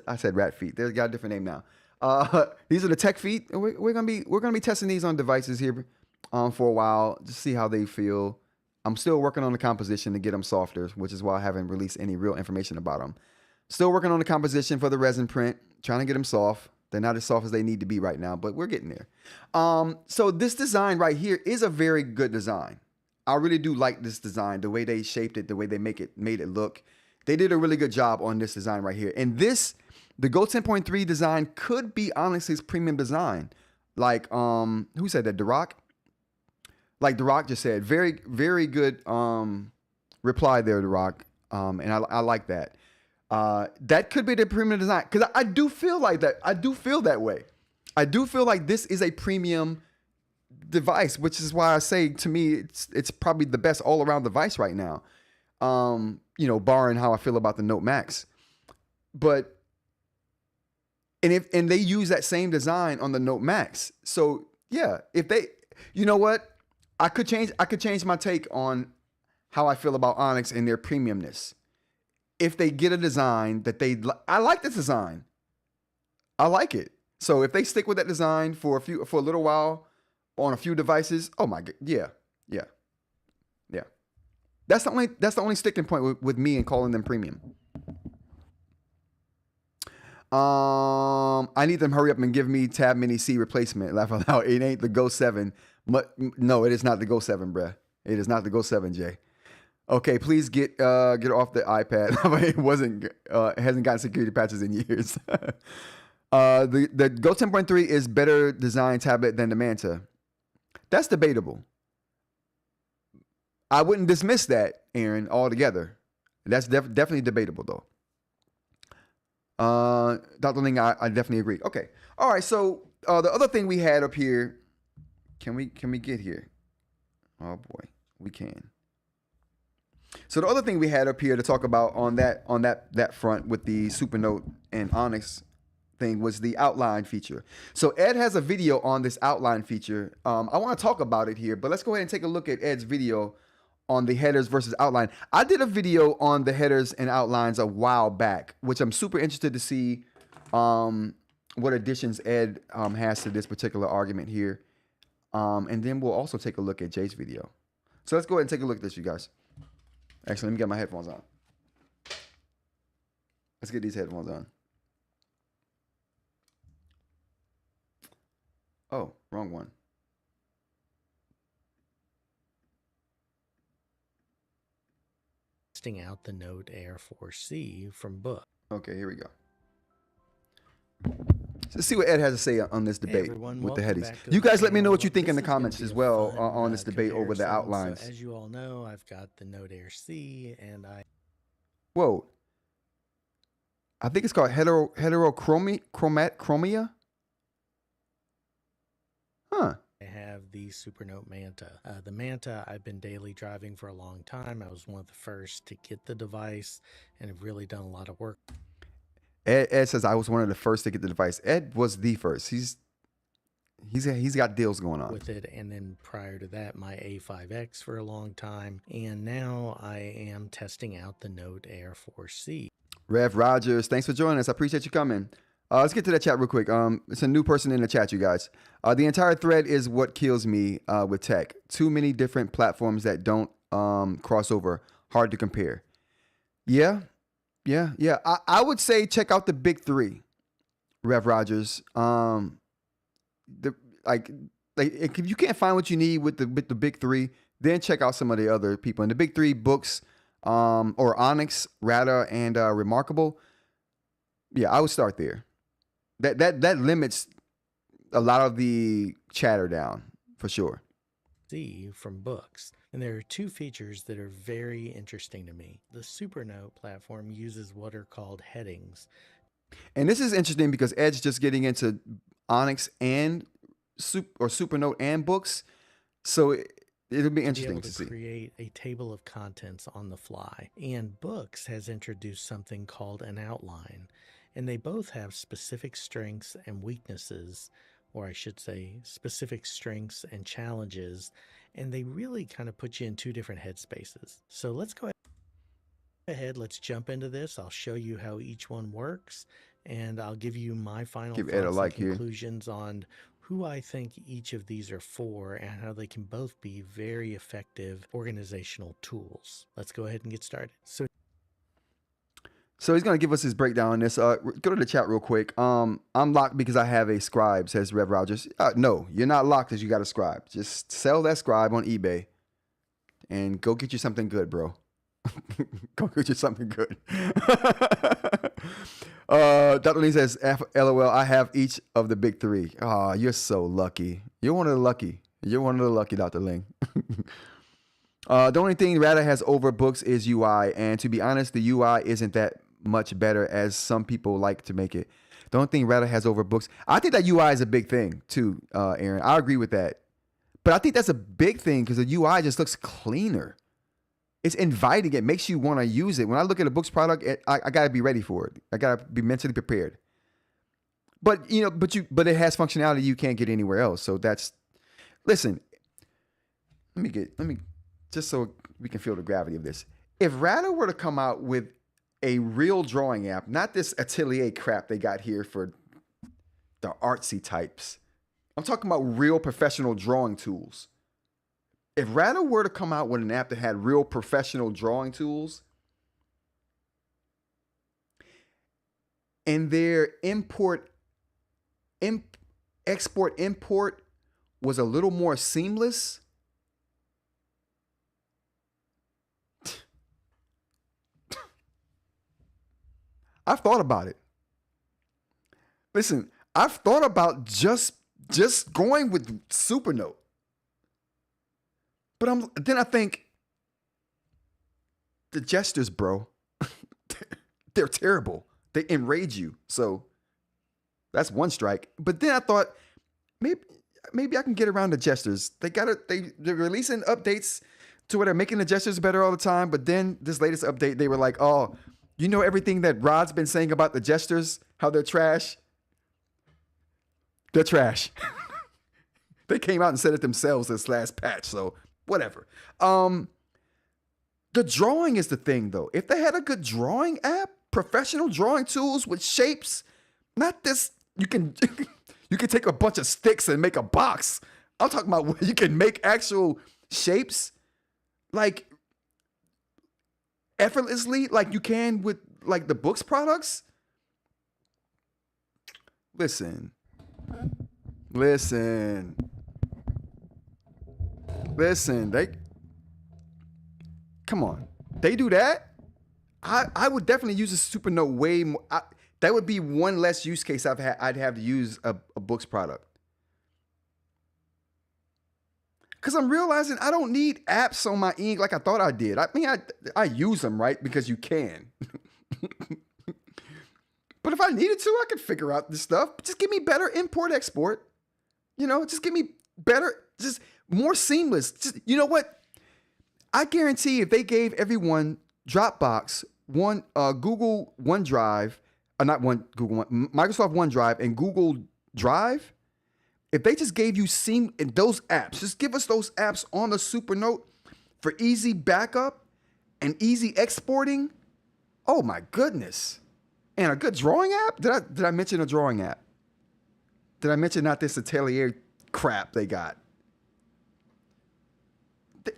I said rat feet. They've got a different name now. These are the tech feet. We're gonna be testing these on devices here for a while to see how they feel. I'm still working on the composition to get them softer, which is why I haven't released any real information about them. Still working on the composition for the resin print, trying to get them soft. They're not as soft as they need to be right now, but we're getting there. So this design right here is a very good design. I really do like this design, the way they shaped it, the way they made it look. They did a really good job on this design right here. And the Go 10.3 design could be Onyx's premium design. Like, who said that? DeRock? Like DeRock just said, very, very good reply there, DeRock. And I like that. That could be the premium design. Because I do feel like that. I do feel that way. I do feel like this is a premium device, which is why I say to me it's probably the best all around device right now. You know, barring how I feel about the Note Max. But and they use that same design on the Note Max. So yeah, if they, you know what, I could change my take on how I feel about Onyx and their premiumness. If they get a design that I like this design. I like it. So if they stick with that design for a little while on a few devices, oh my god, yeah. That's the only sticking point with me and calling them premium. I need them to hurry up and give me Tab Mini C replacement. Laugh out loud. It ain't the Go 7. No, it is not the Go 7, bruh. It is not the Go 7, Jay. Okay, please get off the iPad. It hasn't gotten security patches in years. The Go 10.3 is better designed tablet than the Manta. That's debatable. I wouldn't dismiss that, Aaron, altogether. That's definitely debatable, though. Dr. Ling, I definitely agree. Okay. All right. So the other thing we had up here, can we get here? Oh boy, we can. So the other thing we had up here to talk about on that front with the Supernote and Onyx thing was the outline feature. So Ed has a video on this outline feature. I want to talk about it here, but let's go ahead and take a look at Ed's video on the headers versus outline. I did a video on the headers and outlines a while back, which I'm super interested to see what additions Ed has to this particular argument here. And then we'll also take a look at Jay's video. So let's go ahead and take a look at this, you guys. Actually, let me get my headphones on. Let's get these headphones on. Oh, wrong one. Testing out the Note Air 4C from Boox. Okay, here we go. Let's see what Ed has to say on this debate with the headies. You guys let me know what you think in the comments as well on this debate over the outlines. So as you all know, I've got the Note Air C and Whoa. I think it's called heterochromia. Huh. I have the Supernote Manta. The Manta I've been daily driving for a long time. I was one of the first to get the device and have really done a lot of work. Ed says I was one of the first to get the device. Ed was the first. He's got deals going on with it, and then prior to that, my A5X for a long time, and now I am testing out the Note Air 4C. Rev Rogers, thanks for joining us. I appreciate you coming. Let's get to that chat real quick. It's a new person in the chat, you guys. The entire thread is what kills me with tech. Too many different platforms that don't cross over. Hard to compare. Yeah. I would say check out the big three, Rev Rogers. If you can't find what you need with the big three, then check out some of the other people. And the big three, Boox, or Onyx, Ratta, and Remarkable. Yeah, I would start there. That limits a lot of the chatter down for sure. See from Boox. And there are two features that are very interesting to me. The Supernote platform uses what are called headings. And this is interesting because Ed's just getting into Onyx and Supernote and Boox. So it'll be interesting to see. Create a table of contents on the fly. And Boox has introduced something called an outline. And they both have specific strengths and weaknesses, or I should say specific strengths and challenges. And they really kind of put you in two different headspaces. So let's go ahead. Let's jump into this. I'll show you how each one works, and I'll give you my final thoughts and conclusions on who I think each of these are for and how they can both be very effective organizational tools. Let's go ahead and get started. So he's going to give us his breakdown on this. Go to the chat real quick. I'm locked because I have a scribe, says Rev Rogers. No, you're not locked because you got a scribe. Just sell that scribe on eBay and go get you something good, bro. Go get you something good. Dr. Lee says, LOL, I have each of the big three. Oh, you're so lucky. You're one of the lucky. You're one of the lucky, Dr. Ling. The only thing Ratta has over Boox is UI. And to be honest, the UI isn't that much better as some people like to make it. The only thing Ratta has over Boox, I think that UI is a big thing too, Aaron. I agree with that. But I think that's a big thing because the UI just looks cleaner. It's inviting. It makes you want to use it. When I look at a Boox product, I got to be ready for it. I got to be mentally prepared. But but it has functionality you can't get anywhere else. So listen. Let me just so we can feel the gravity of this. If Ratta were to come out with a real drawing app, not this atelier crap they got here for the artsy types. I'm talking about real professional drawing tools. If Ratta were to come out with an app that had real professional drawing tools and their export import was a little more seamless, I've thought about it. Listen, I've thought about just going with Supernote. But then I think the gestures, bro, they're terrible. They enrage you. So that's one strike. But then I thought maybe I can get around the gestures. They're releasing updates to where they're making the gestures better all the time. But then this latest update, they were like, oh, you know everything that Rod's been saying about the gestures, how they're trash? They're trash. They came out and said it themselves this last patch, so whatever. The drawing is the thing, though. If they had a good drawing app, professional drawing tools with shapes, not this, you can take a bunch of sticks and make a box. I'm talking about where you can make actual shapes, like effortlessly, like you can with like the Boox products. Listen, come on, they do that. I would definitely use a Supernote way more. That would be one less use case I'd have to use a Boox product. Because I'm realizing I don't need apps on my ink like I thought I did. I mean, I use them, right? Because you can. But if I needed to, I could figure out this stuff. Just give me better import export. Just give me better, just more seamless. You know what? I guarantee if they gave everyone Dropbox, Google OneDrive, Microsoft OneDrive and Google Drive, if they just gave you those apps, just give us those apps on the Supernote for easy backup and easy exporting. Oh my goodness. And a good drawing app? Did I mention a drawing app? Did I mention not this atelier crap they got?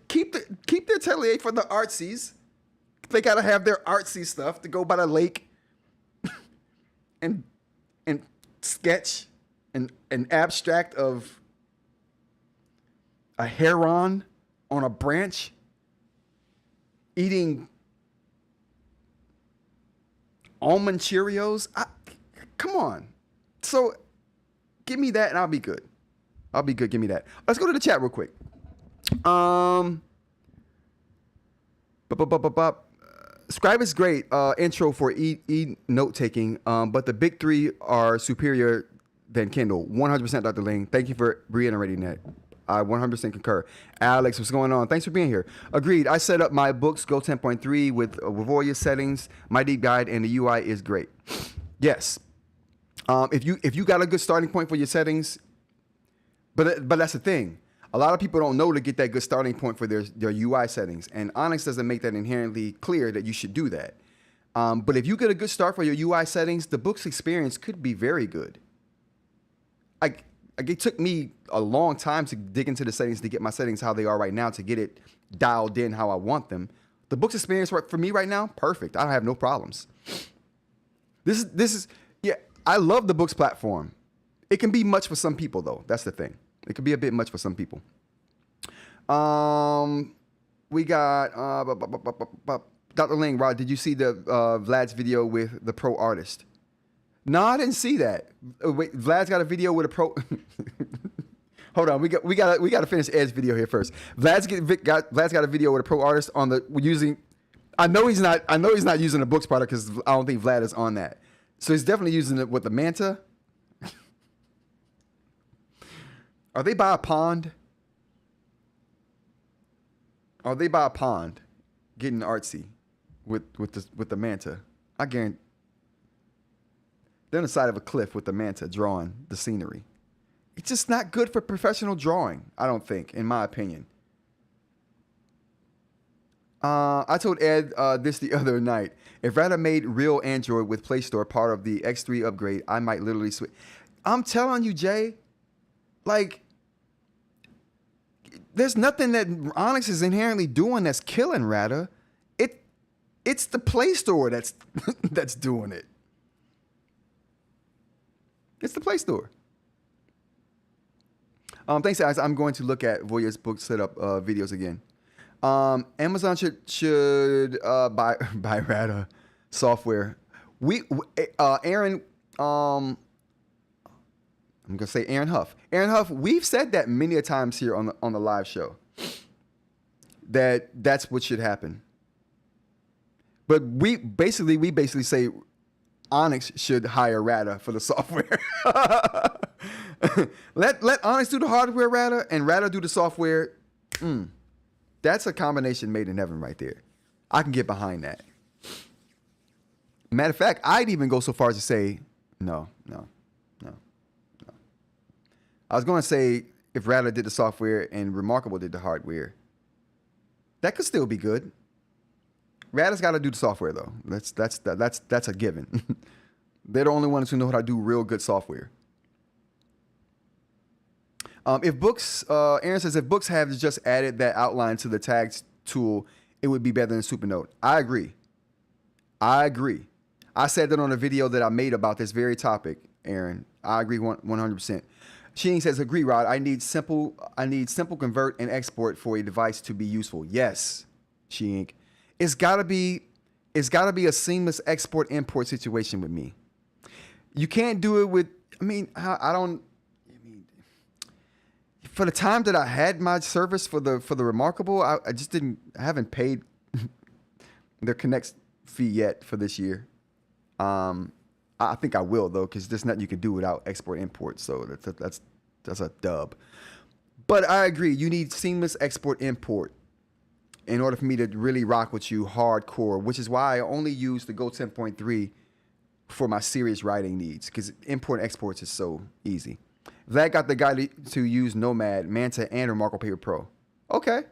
Keep the atelier for the artsies. They gotta have their artsy stuff to go by the lake and sketch an abstract of a heron on a branch eating almond Cheerios. Come on. So give me that and I'll be good. Give me that. Let's go to the chat real quick. Scribe is great intro for note taking, but the big three are superior than Kindle. 100% Dr. Ling. Thank you for reiterating that. I 100% concur. Alex, what's going on? Thanks for being here. Agreed. I set up my Boox Go 10.3 with all your settings, my deep guide, and the UI is great. Yes. If you got a good starting point for your settings, but that's the thing. A lot of people don't know to get that good starting point for their UI settings, and Onyx doesn't make that inherently clear that you should do that. But if you get a good start for your UI settings, the Boox experience could be very good. It took me a long time to dig into the settings to get my settings how they are right now to get it dialed in how I want them. The Boox experience for me right now, perfect. I have no problems. This is I love the Boox platform. It can be much for some people though. That's the thing. It could be a bit much for some people. We got Dr. Ling, Rod, did you see the Vlad's video with the pro artist? No, I didn't see that. Wait, Vlad's got a video with a pro. Hold on, we got to finish Ed's video here first. Vlad's got a video with a pro artist on the using. I know he's not using a Boox product because I don't think Vlad is on that. So he's definitely using it with the Manta. Are they by a pond? Are they by a pond, getting artsy with the Manta? I guarantee they're on the side of a cliff with the Manta drawing the scenery. It's just not good for professional drawing, I don't think, in my opinion. I told Ed this the other night. If Ratta made real Android with Play Store part of the X3 upgrade, I might literally switch. I'm telling you, Jay, like, there's nothing that Onyx is inherently doing that's killing Ratta. It's the Play Store that's that's doing it. It's the Play Store. Thanks, guys. I'm going to look at Voya's book setup videos again. Amazon should buy Ratta software. Aaron, I'm gonna say Aaron Huff. Aaron Huff, we've said that many a times here on the live show. That's what should happen. But we basically say Onyx should hire Ratta for the software. let Onyx do the hardware, Ratta, and Ratta do the software. That's a combination made in heaven right there. I can get behind that. Matter of fact, I'd even go so far as to say, no. I was going to say if Ratta did the software and Remarkable did the hardware, that could still be good. Ratta's got to do the software though. That's a given. They're the only ones who know how to do real good software. If Boox, Aaron says, if Boox have just added that outline to the tags tool, it would be better than Supernote. I agree. I said that on a video that I made about this very topic, Aaron. I agree 100%. Sheen says, agree, Rod. I need simple convert and export for a device to be useful. Yes, Sheen. It's gotta be a seamless export import situation with me. You can't do it with. For the time that I had my service for the Remarkable, I haven't paid their Connect fee yet for this year. I think I will though, because there's nothing you can do without export import. So that's a dub. But I agree, you need seamless export import in order for me to really rock with you hardcore, which is why I only use the Go 10.3 for my serious writing needs, because import and exports is so easy. Vlad got the guy to use Nomad, Manta, and Remarkable Paper Pro. Okay.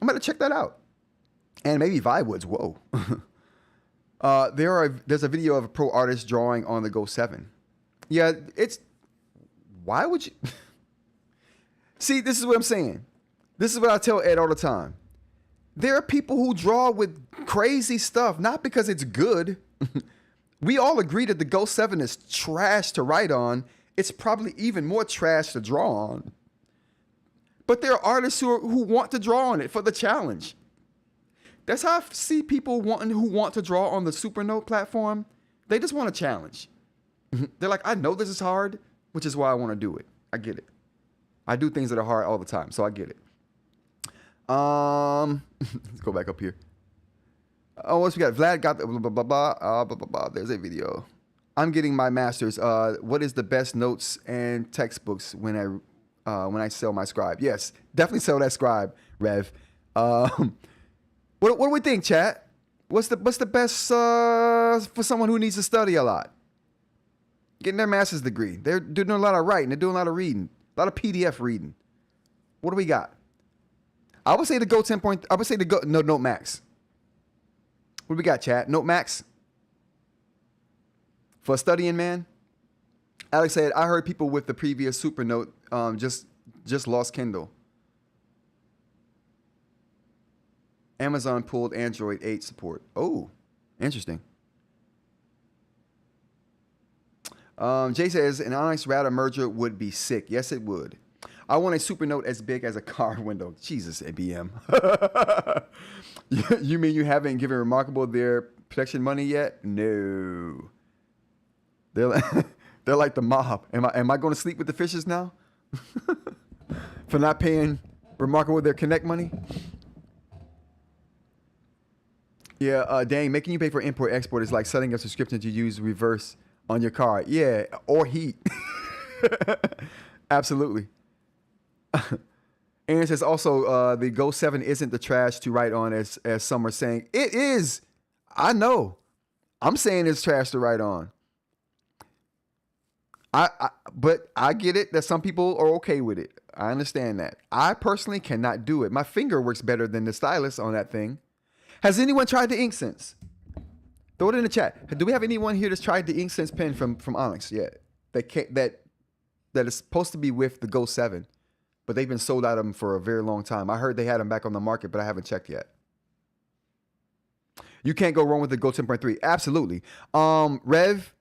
I'm going to check that out. And maybe Viwoods. Whoa. There's a video of a pro artist drawing on the Go 7. Yeah, why would you? See, this is what I'm saying. This is what I tell Ed all the time. There are people who draw with crazy stuff, not because it's good. We all agree that the Go 7 is trash to write on. It's probably even more trash to draw on. But there are artists who want to draw on it for the challenge. That's how I see people who want to draw on the Supernote platform. They just want a challenge. They're like, I know this is hard, which is why I want to do it. I get it. I do things that are hard all the time, so I get it. Let's go back up here. Oh, what's we got? Vlad got the blah, blah, blah, blah, blah, blah, blah. There's a video. I'm getting my master's. What is the best notes and textbooks when I sell my Scribe? Yes, definitely sell that Scribe, Rev. What do we think, chat? What's the best for someone who needs to study a lot? Getting their master's degree. They're doing a lot of writing. They're doing a lot of reading. A lot of PDF reading. What do we got? I would say the Go 10 point. I would say the Go Note Max. What do we got, chat? Note Max for studying, man. Alex said, I heard people with the previous Supernote just lost Kindle. Amazon pulled Android 8 support. Oh, interesting. Jay says, an Onyx Ratta merger would be sick. Yes, it would. I want a Supernote as big as a car window. Jesus, ABM. You mean you haven't given Remarkable their protection money yet? No. They're like the mob. Am I going to sleep with the fishes now? For not paying Remarkable their Connect money? Yeah, dang, making you pay for import-export is like setting up subscription to use reverse on your car. Yeah, or heat. Absolutely. Aaron says also the Go 7 isn't the trash to write on as some are saying. It is. I know. I'm saying it's trash to write on. But I get it that some people are okay with it. I understand that. I personally cannot do it. My finger works better than the stylus on that thing. Has anyone tried the InkSense? Throw it in the chat. Do we have anyone here that's tried the InkSense pen from Onyx yet? That is supposed to be with the Go 7, but they've been sold out of them for a very long time. I heard they had them back on the market, but I haven't checked yet. You can't go wrong with the Go 10.3. Absolutely. Rev,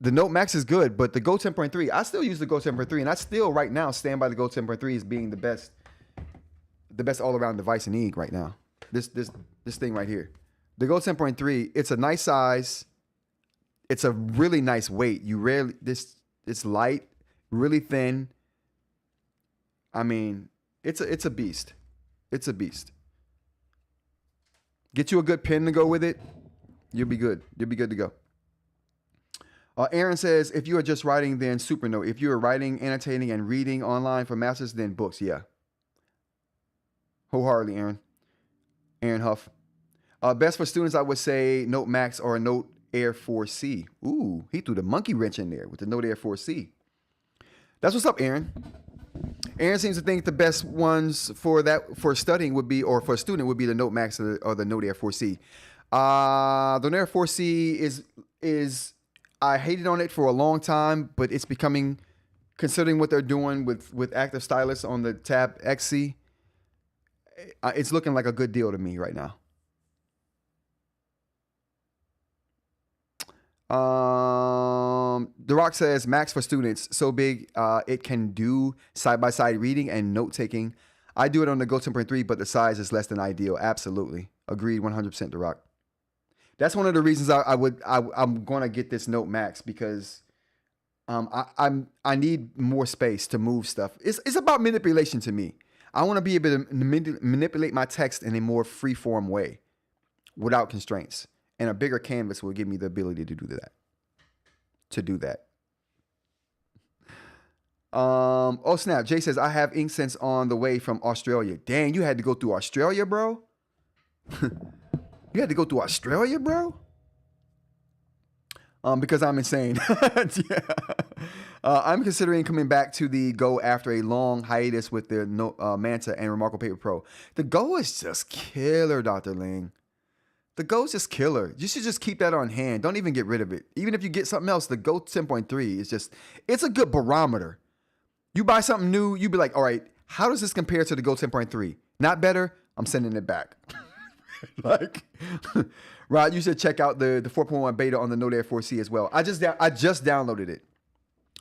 the Note Max is good, but the Go 10.3, I still use the Go 10.3, and I still right now stand by the Go 10.3 as being the best all-around device in eInk right now. This thing right here. The Go 10.3, it's a nice size. It's a really nice weight. It's light, really thin. I mean, it's a beast. It's a beast. Get you a good pen to go with it. You'll be good. You'll be good to go. Aaron says, if you are just writing, then Supernote. If you are writing, annotating, and reading online for masters, then Boox. Yeah. Wholeheartedly, Aaron. Aaron Huff. Best for students, I would say Note Max or a Note Air 4C. Ooh, he threw the monkey wrench in there with the Note Air 4C. That's what's up, Aaron. Aaron seems to think the best ones for studying would be, or for a student would be the Note Max or the Note Air 4C. The Note Air 4C is I hated on it for a long time, but it's becoming, considering what they're doing with active stylus on the Tab XC, it's looking like a good deal to me right now. The Rock says Max for students so big it can do side-by-side reading and note-taking. I do it on the Go 10.3, but the size is less than ideal. Absolutely. Agreed 100%, The Rock. That's one of the reasons I'm going to get this Note Max, because I need more space to move stuff. It's about manipulation to me. I want to be able to manipulate my text in a more free-form way without constraints. And a bigger canvas will give me the ability to do that. Oh snap! Jay says I have InkSense on the way from Australia. Dang, you had to go through Australia, bro. You had to go through Australia, bro. Because I'm insane. Yeah. I'm considering coming back to the Go after a long hiatus with the Manta and Remarkable Paper Pro. The Go is just killer, Dr. Ling. The Go's just killer. You should just keep that on hand. Don't even get rid of it. Even if you get something else, the Go 10.3 is just, it's a good barometer. You buy something new, you be like, all right, how does this compare to the Go 10.3? Not better? I'm sending it back. Like, Rod, you should check out the 4.1 beta on the Note Air 4C as well. I just downloaded it.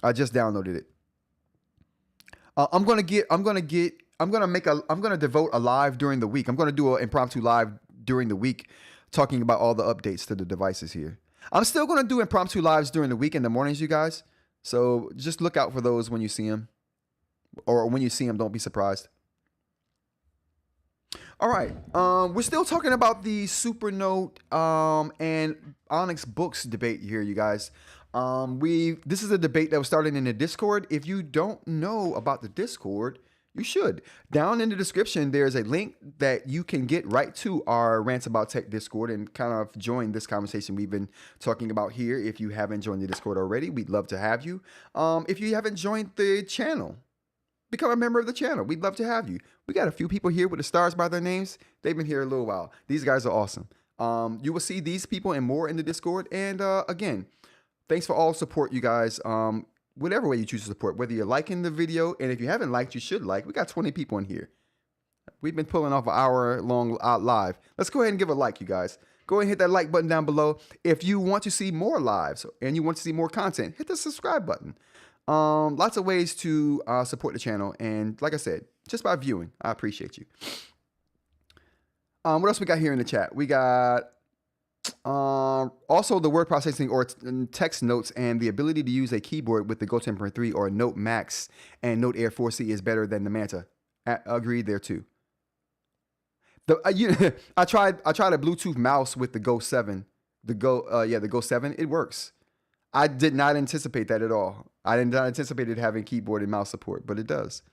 I'm gonna devote a live during the week. I'm gonna do an impromptu live during the week, talking about all the updates to the devices here. I'm still going to do impromptu lives during the week in the mornings, you guys. So just look out for those when you see them. Or when you see them, don't be surprised. All right. We're still talking about the Supernote and Onyx Boox debate here, you guys. This is a debate that was started in the Discord. If you don't know about the Discord, you should. Down in the description, there's a link that you can get right to our Rants About Tech Discord and kind of join this conversation we've been talking about here. If you haven't joined the Discord already, we'd love to have you. If you haven't joined the channel, become a member of the channel. We'd love to have you. We got a few people here with the stars by their names. They've been here a little while. These guys are awesome. You will see these people and more in the Discord. And again, thanks for all support, you guys. Whatever way you choose to support, whether you're liking the video, and if you haven't liked, you should like. We got 20 people in here. We've been pulling off an hour-long live. Let's go ahead and give a like, you guys. Go ahead and hit that like button down below. If you want to see more lives and you want to see more content, hit the subscribe button. Lots of ways to support the channel. And like I said, just by viewing, I appreciate you. What else we got here in the chat? We got also the word processing or text notes and the ability to use a keyboard with the Go 10.3 or Note Max and Note Air 4C is better than the Manta. Agreed there too. I tried a Bluetooth mouse with the Go 7. The Go 7. It works. I did not anticipate that at all. I did not anticipate it having keyboard and mouse support, but it does.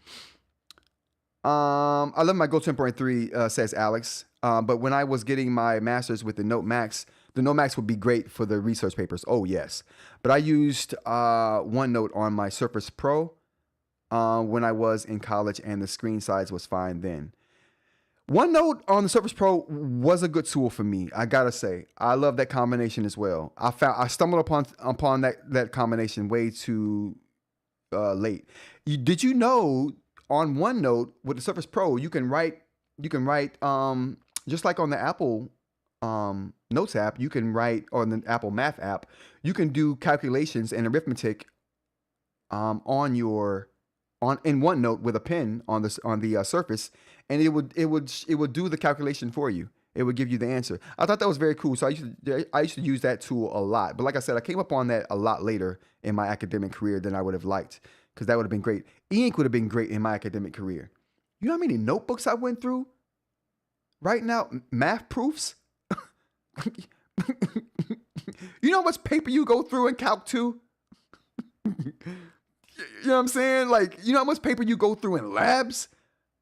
I love my Go 10.3, says Alex. But when I was getting my master's with the Note Max would be great for the research papers. Oh, yes. But I used OneNote on my Surface Pro when I was in college, and the screen size was fine then. OneNote on the Surface Pro was a good tool for me. I gotta say, I love that combination as well. I stumbled upon that combination way too late. Did you know on OneNote with the Surface Pro you can write just like on the Apple Notes app, you can write, or the Apple Math app, you can do calculations and arithmetic in OneNote with a pen on the Surface, and it would do the calculation for you. It would give you the answer. I thought that was very cool. So I used to use that tool a lot. But like I said, I came upon that a lot later in my academic career than I would have liked, because that would have been great. eInk would have been great in my academic career. You know how many notebooks I went through right now? Math proofs. You know how much paper you go through in Calc 2? You know what I'm saying? Like, you know how much paper you go through in labs?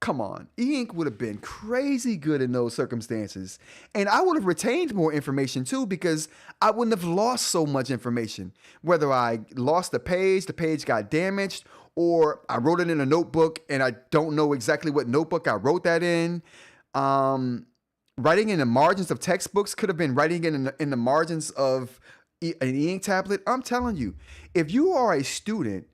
Come on. eInk would have been crazy good in those circumstances. And I would have retained more information too, because I wouldn't have lost so much information. Whether I lost the page got damaged, or I wrote it in a notebook and I don't know exactly what notebook I wrote that in. Writing in the margins of textbooks could have been writing in the margins of an eInk tablet. I'm telling you, if you are a student,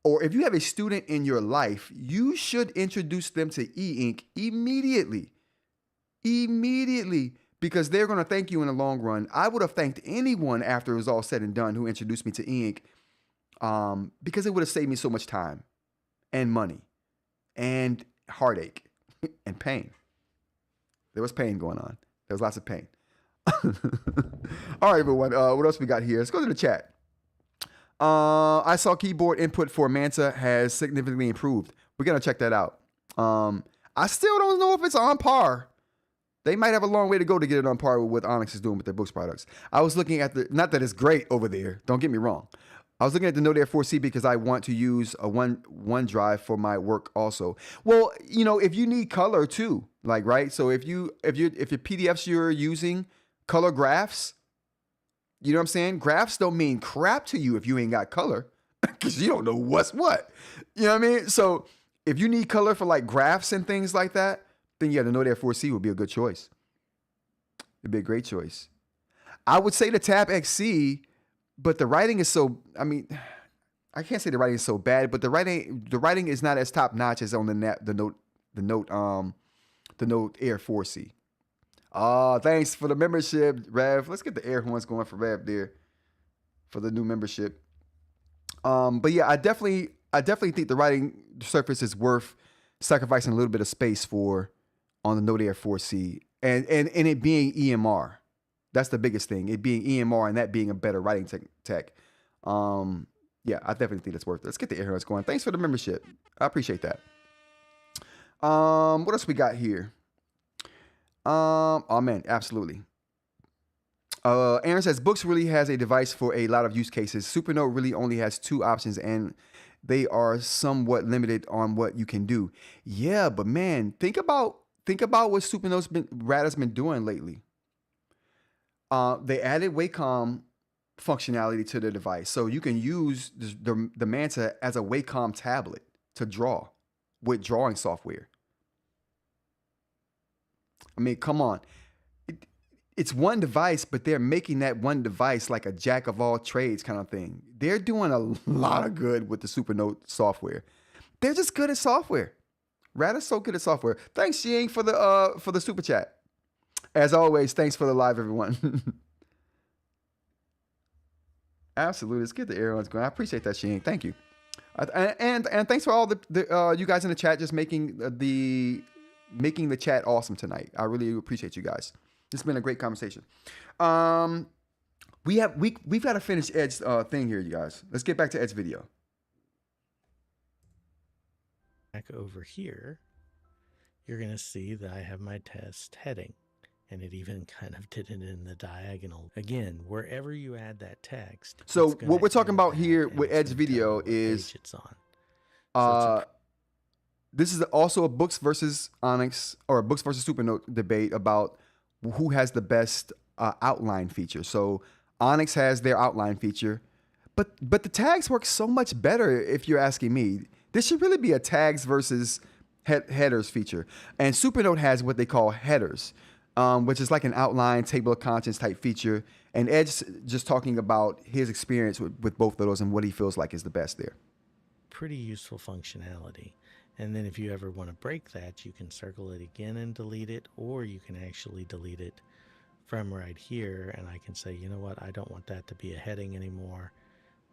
or if you have a student in your life, you should introduce them to eInk immediately. Immediately. Because they're going to thank you in the long run. I would have thanked anyone after it was all said and done who introduced me to eInk, because it would have saved me so much time and money and heartache and pain. There was pain going on. There was lots of pain. All right, everyone. What else we got here? Let's go to the chat. I saw keyboard input for Manta has significantly improved. We're going to check that out. I still don't know if it's on par. They might have a long way to go to get it on par with what Onyx is doing with their Boox products. I was looking at not that it's great over there. Don't get me wrong. I was looking at the Note Air 4C because I want to use a OneDrive for my work also. Well, you know, if you need color too, like, right? So if your PDFs you're using color graphs, you know what I'm saying? Graphs don't mean crap to you if you ain't got color, because you don't know what's what. You know what I mean? So if you need color for like graphs and things like that, then yeah, the Note Air 4C would be a good choice. It'd be a great choice. I would say the Tab XC, but the writing is so, I mean, I can't say the writing is so bad, but the writing is not as top notch as on the Note Air 4C. Thanks for the membership, Rev. Let's get the air horns going for Rev there for the new membership. But yeah, I definitely think the writing surface is worth sacrificing a little bit of space for on the Note Air 4C, and it being EMR. That's the biggest thing. It being EMR and that being a better writing tech. Yeah, I definitely think it's worth it. Let's get the air horns going. Thanks for the membership. I appreciate that. What else we got here? Oh man, absolutely. Aaron says Boox really has a device for a lot of use cases. Supernote really only has 2 options, and they are somewhat limited on what you can do. Yeah, but man, think about what Ratta's been doing lately. They added Wacom functionality to the device, so you can use the Manta as a Wacom tablet to draw with drawing software. I mean, come on. It's one device, but they're making that one device like a jack of all trades kind of thing. They're doing a lot of good with the Supernote software. They're just good at software. Ratta's so good at software. Thanks, Ying, for the super chat. As always, thanks for the live, everyone. Absolutely. Let's get the air on going. I appreciate that, Shing. Thank you. And thanks for all the you guys in the chat just making the chat awesome tonight. I really appreciate you guys. This has been a great conversation. We've got to finish Ed's thing here, you guys. Let's get back to Ed's video. Back over here, you're going to see that I have my test heading, and it even kind of did it in the diagonal. Again, wherever you add that text. So what we're talking about here with Ed's video is it's on. This is also a Boox versus Onyx or a Boox versus Supernote debate about who has the best outline feature. So Onyx has their outline feature, but the tags work so much better if you're asking me. This should really be a tags versus headers feature. And Supernote has what they call headers, which is like an outline table of contents type feature. And Ed's just talking about his experience with both of those and what he feels like is the best there. Pretty useful functionality. And then if you ever want to break that, you can circle it again and delete it, or you can actually delete it from right here. And I can say, you know what, I don't want that to be a heading anymore.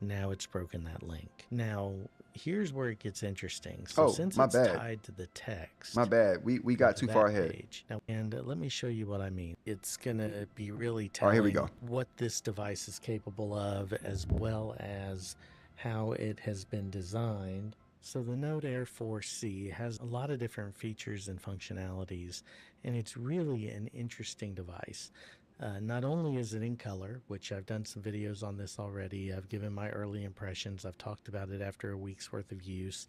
Now it's broken that link. Now, here's where it gets interesting. So since it's tied to the text. My bad. We got too far ahead. Page. Now, and let me show you what I mean. It's going to be really All right, here we telling go. what this device is capable of, as well as how it has been designed. So the Note Air 4C has a lot of different features and functionalities, and it's really an interesting device. Not only is it in color, which I've done some videos on this already, I've given my early impressions, I've talked about it after a week's worth of use,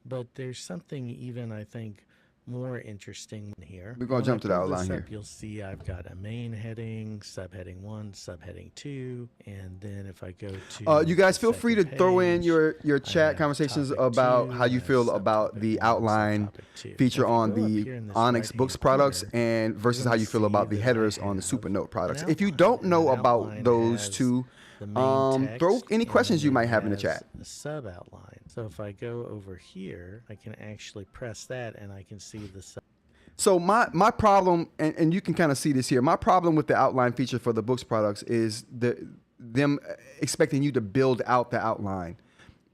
but there's something even, I think, more interesting here. We're going to jump to the outline here. You'll see I've got a main heading, subheading 1, subheading 2, and then if I go to you guys feel free to throw in your chat conversations about how you feel about the outline feature on the Onyx Boox products and versus how you feel about the headers on the Supernote products. If you don't know about those two, throw any questions you might have in the chat. The sub outline. So if I go over here, I can actually press that and I can see the sub. So my problem, and you can kind of see this here, my problem with the outline feature for the Boox products is them expecting you to build out the outline.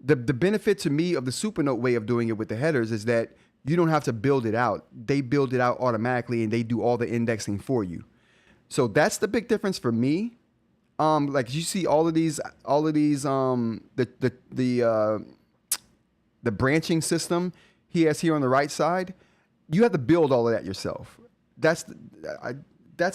The benefit to me of the Supernote way of doing it with the headers is that you don't have to build it out. They build it out automatically and they do all the indexing for you. So that's the big difference for me. Like you see all of these the branching system he has here on the right side, you have to build all of that yourself. That's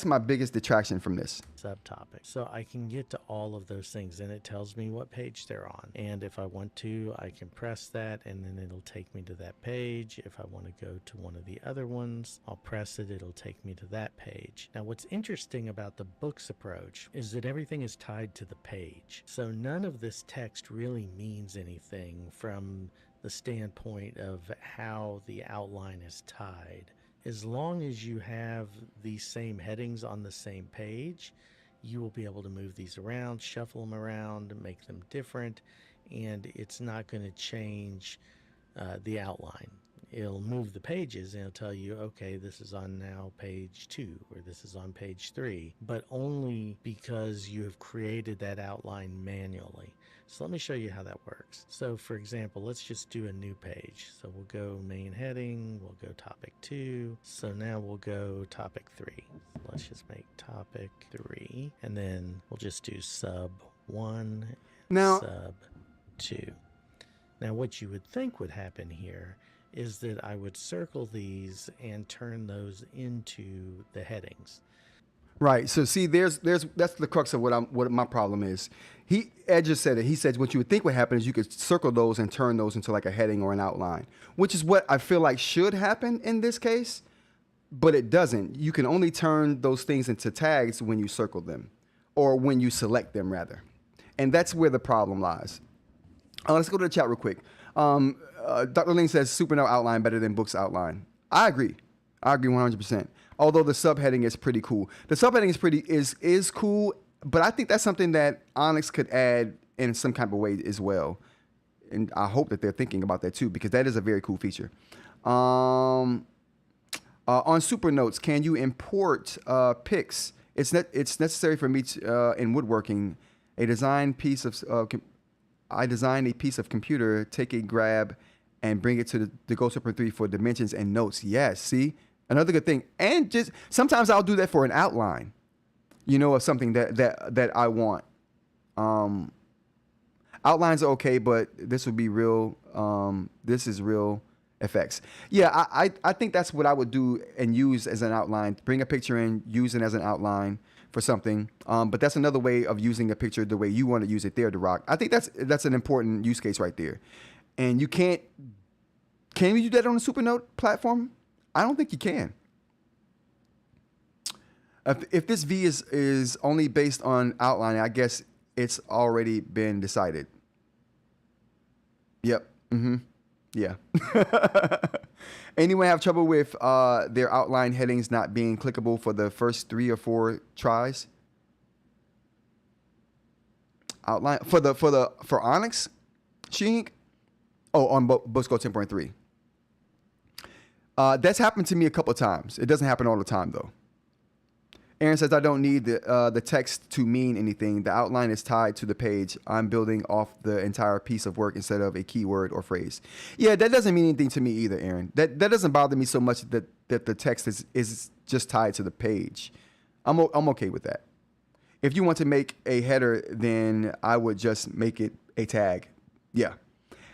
my biggest detraction from this. Subtopic. So I can get to all of those things and it tells me what page they're on. And if I want to, I can press that and then it'll take me to that page. If I want to go to one of the other ones, I'll press it, it'll take me to that page. Now what's interesting about the Boox approach is that everything is tied to the page. So none of this text really means anything from the standpoint of how the outline is tied. As long as you have these same headings on the same page, you will be able to move these around, shuffle them around, make them different, and it's not going to change the outline. It'll move the pages and it'll tell you, okay, this is on now page 2 or this is on page 3, but only because you have created that outline manually. So let me show you how that works. So for example, let's just do a new page. So we'll go main heading, we'll go topic 2. So now we'll go topic 3. So let's just make topic 3 and then we'll just do sub 1, now, sub 2. Now what you would think would happen here is that I would circle these and turn those into the headings. Right. So see, that's the crux of what my problem is. Ed just said it. He said what you would think would happen is you could circle those and turn those into like a heading or an outline, which is what I feel like should happen in this case, but it doesn't. You can only turn those things into tags when you circle them, or when you select them rather, and that's where the problem lies. Let's go to the chat real quick. Dr. Ling says Supernote outline better than Boox outline. I agree 100%. Although the subheading is pretty cool. The subheading is cool, but I think that's something that Onyx could add in some kind of way as well. And I hope that they're thinking about that too, because that is a very cool feature. On Supernotes, can you import pics? It's necessary for me to, in woodworking. I designed a piece of computer, take a grab, and bring it to the Go Super 3 for dimensions and notes. Yes, see? Another good thing. And just sometimes I'll do that for an outline, of something that I want. Outlines are okay, but this would be real. This is real effects. Yeah, I think that's what I would do and use as an outline. Bring a picture in, use it as an outline for something. But that's another way of using a picture the way you want to use it there, DeRock. I think that's an important use case right there. And you can't Can you do that on the Supernote platform? I don't think you can. If this V is only based on outlining, I guess it's already been decided. Yep. Yeah. Anyone have trouble with their outline headings not being clickable for the first 3 or 4 tries? Outline for Onyx, eInk. Oh, on Boox Go 10.3. That's happened to me a couple of times. It doesn't happen all the time though. Aaron says, I don't need the text to mean anything. The outline is tied to the page. I'm building off the entire piece of work instead of a keyword or phrase. Yeah, that doesn't mean anything to me either, Aaron. That doesn't bother me so much that the text is just tied to the page. I'm okay with that. If you want to make a header, then I would just make it a tag. Yeah.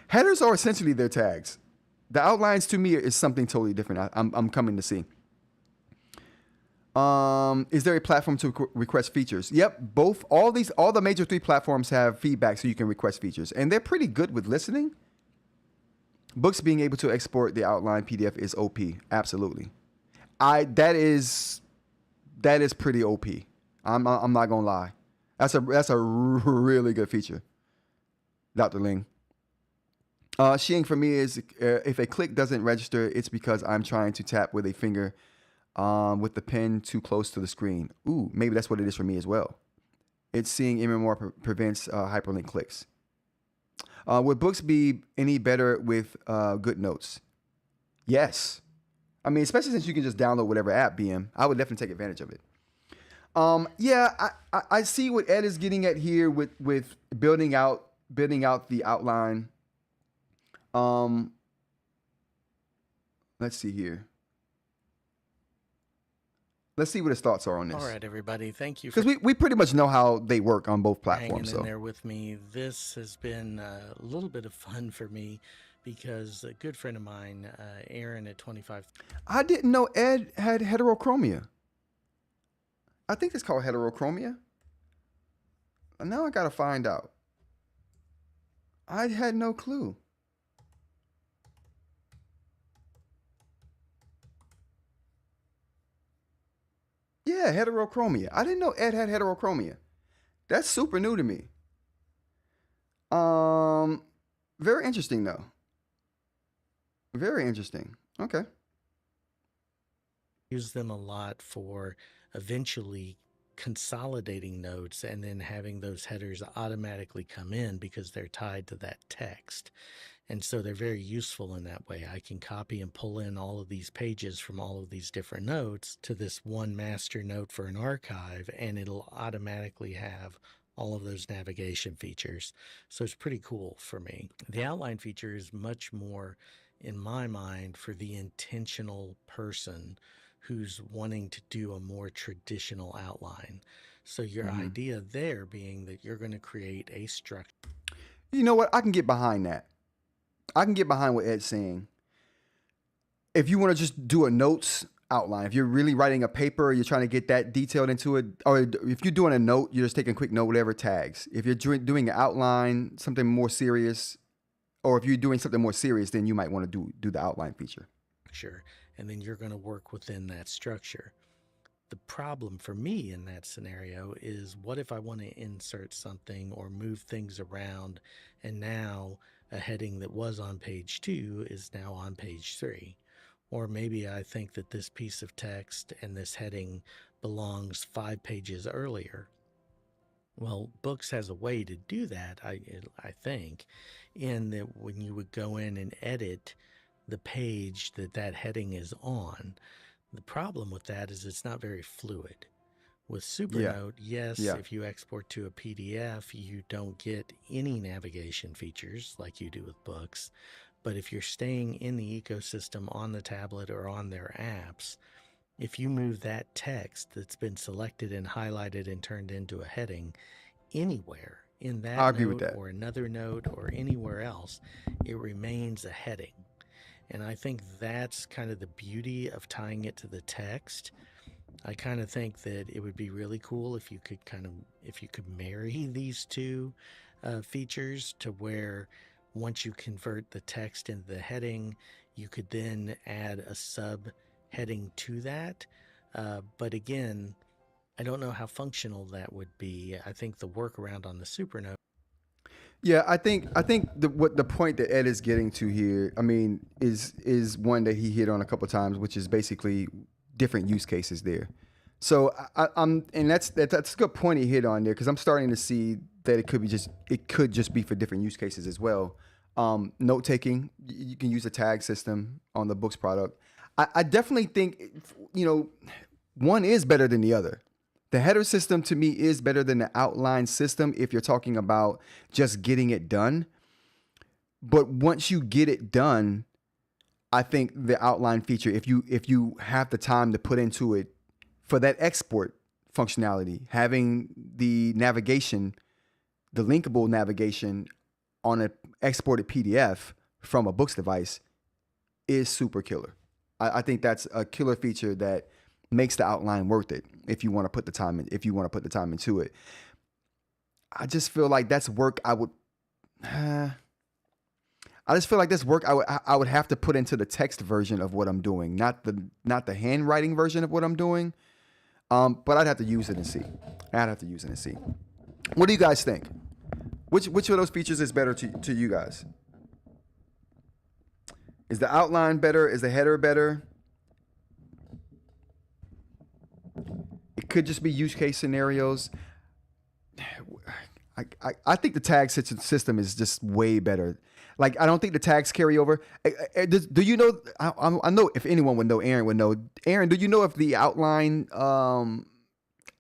Headers are essentially their tags. The outlines to me is something totally different. I'm coming to see. Is there a platform to request features? Yep, all the major 3 platforms have feedback so you can request features, and they're pretty good with listening. Boox being able to export the outline PDF is OP. Absolutely. That is pretty OP. I'm not gonna lie. That's a really good feature. Dr. Ling. eInk for me is if a click doesn't register, it's because I'm trying to tap with a finger with the pen too close to the screen. Ooh, maybe that's what it is for me as well. It's seeing MMR prevents hyperlink clicks. Would Boox be any better with good notes? Yes. I mean, especially since you can just download whatever app, BM. I would definitely take advantage of it. Yeah, I see what Ed is getting at here with building out the outline. Let's see here. Let's see what his thoughts are on this. All right, everybody. Thank you. Because we pretty much know how they work on both platforms. Hanging in there with me. This has been a little bit of fun for me because a good friend of mine, Aaron at 25. I didn't know Ed had heterochromia. I think it's called heterochromia. Now I got to find out. I had no clue. Yeah, heterochromia. I didn't know Ed had heterochromia. That's super new to me. Very interesting though. Very interesting. Okay. Use them a lot for eventually consolidating notes and then having those headers automatically come in because they're tied to that text. And so they're very useful in that way. I can copy and pull in all of these pages from all of these different notes to this one master note for an archive, and it'll automatically have all of those navigation features. So it's pretty cool for me. The outline feature is much more, in my mind, for the intentional person who's wanting to do a more traditional outline. So your idea there being that you're going to create a structure. You know what? I can get behind that. I can get behind what Ed's saying. If you want to just do a notes outline, if you're really writing a paper, you're trying to get that detailed into it, or if you're doing a note, you're just taking a quick note, whatever tags. If you're doing an outline, something more serious, or if you're doing something more serious, then you might want to do the outline feature. Sure. And then you're going to work within that structure. The problem for me in that scenario is, what if I want to insert something or move things around, and now a heading that was on page 2 is now on page 3? Or maybe I think that this piece of text and this heading belongs 5 pages earlier. Well, Boox has a way to do that, I think, in that when you would go in and edit the page that heading is on, the problem with that is it's not very fluid. With Supernote, if you export to a PDF, you don't get any navigation features like you do with Boox. But if you're staying in the ecosystem on the tablet or on their apps, if you move that text that's been selected and highlighted and turned into a heading anywhere in that note or another note or anywhere else, it remains a heading. And I think that's kind of the beauty of tying it to the text. I kind of think that it would be really cool if you could marry these two features to where once you convert the text into the heading, You could then add a subheading to that. But again, I don't know how functional that would be. I think the workaround on the Supernote. Yeah, I think what the point that Ed is getting to here, I mean, is one that he hit on a couple of times, which is basically different use cases there. So I'm, and that's a good point he hit on there, because I'm starting to see that it could just be for different use cases as well. Note taking, you can use a tag system on the Boox product. I definitely think, one is better than the other. The header system to me is better than the outline system if you're talking about just getting it done. But once you get it done, I think the outline feature, if you have the time to put into it for that export functionality, having the navigation, the linkable navigation on an exported PDF from a Boox device is super killer. I think that's a killer feature that makes the outline worth it if you want to put the time into it. I just feel like that's work I would have to put into the text version of what I'm doing, not the handwriting version of what I'm doing. But I'd have to use it and see. What do you guys think? Which of those features is better to you guys? Is the outline better? Is the header better? It could just be use case scenarios. I think the tag system is just way better. Like, I don't think the tags carry over. Do you know? I know if anyone would know, Aaron would know. Aaron, do you know if the outline,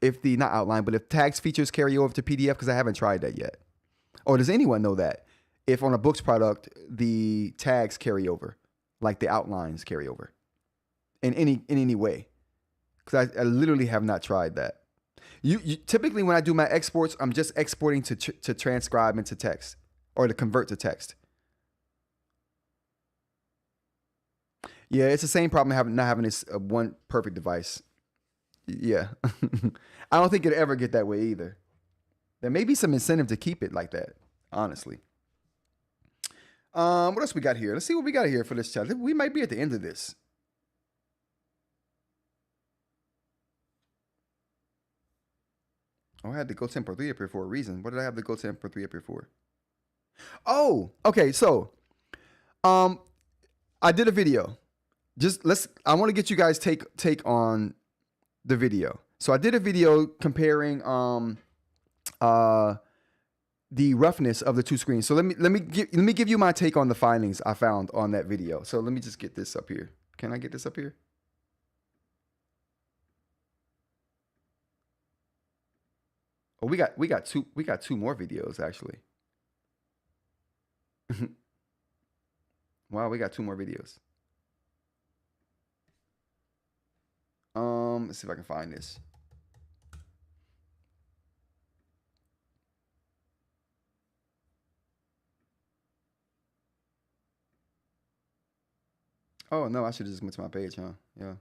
if tags features carry over to PDF? Because I haven't tried that yet. Or does anyone know that? If on a Boox product, the tags carry over, like the outlines carry over in any way? Because I literally have not tried that. You typically, when I do my exports, I'm just exporting to transcribe into text or to convert to text. Yeah, it's the same problem not having this one perfect device. Yeah. I don't think it'll ever get that way either. There may be some incentive to keep it like that, honestly. What else we got here? Let's see what we got here for this chat. We might be at the end of this. Oh, I had the Go 10.3 up here for a reason. What did I have the Go 10.3 up here for? Oh, okay. So, I did a video. I want to get you guys take on the video. So I did a video comparing the roughness of the two screens. So let me give you my take on the findings I found on that video. So let me just get this up here. Can I get this up here? Oh, we got two more videos actually. Wow, we got two more videos. Let's see if I can find this. Oh no, I should have just went to my page, huh? Yeah.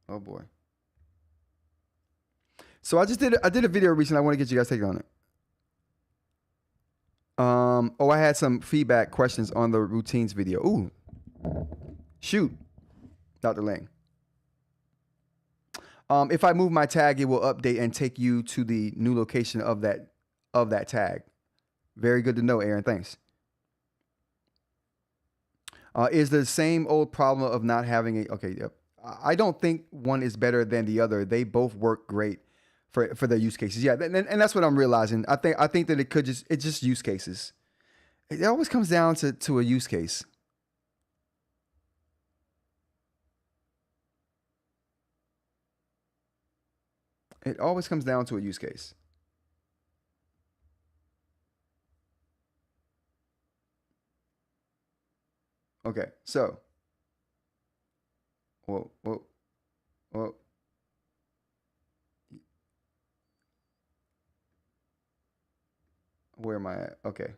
Oh boy. So I did a video recently. I want to get you guys take on it. I had some feedback questions on the routines video. Ooh. Shoot. Dr. Lang. If I move my tag, it will update and take you to the new location of that tag. Very good to know, Aaron. Thanks. Is the same old problem of not having a... Okay, yep. I don't think one is better than the other. They both work great for their use cases. Yeah, and that's what I'm realizing. I think that it's just use cases. It always comes down to a use case. It always comes down to a use case. Okay, so. Whoa. Where am I at? Okay.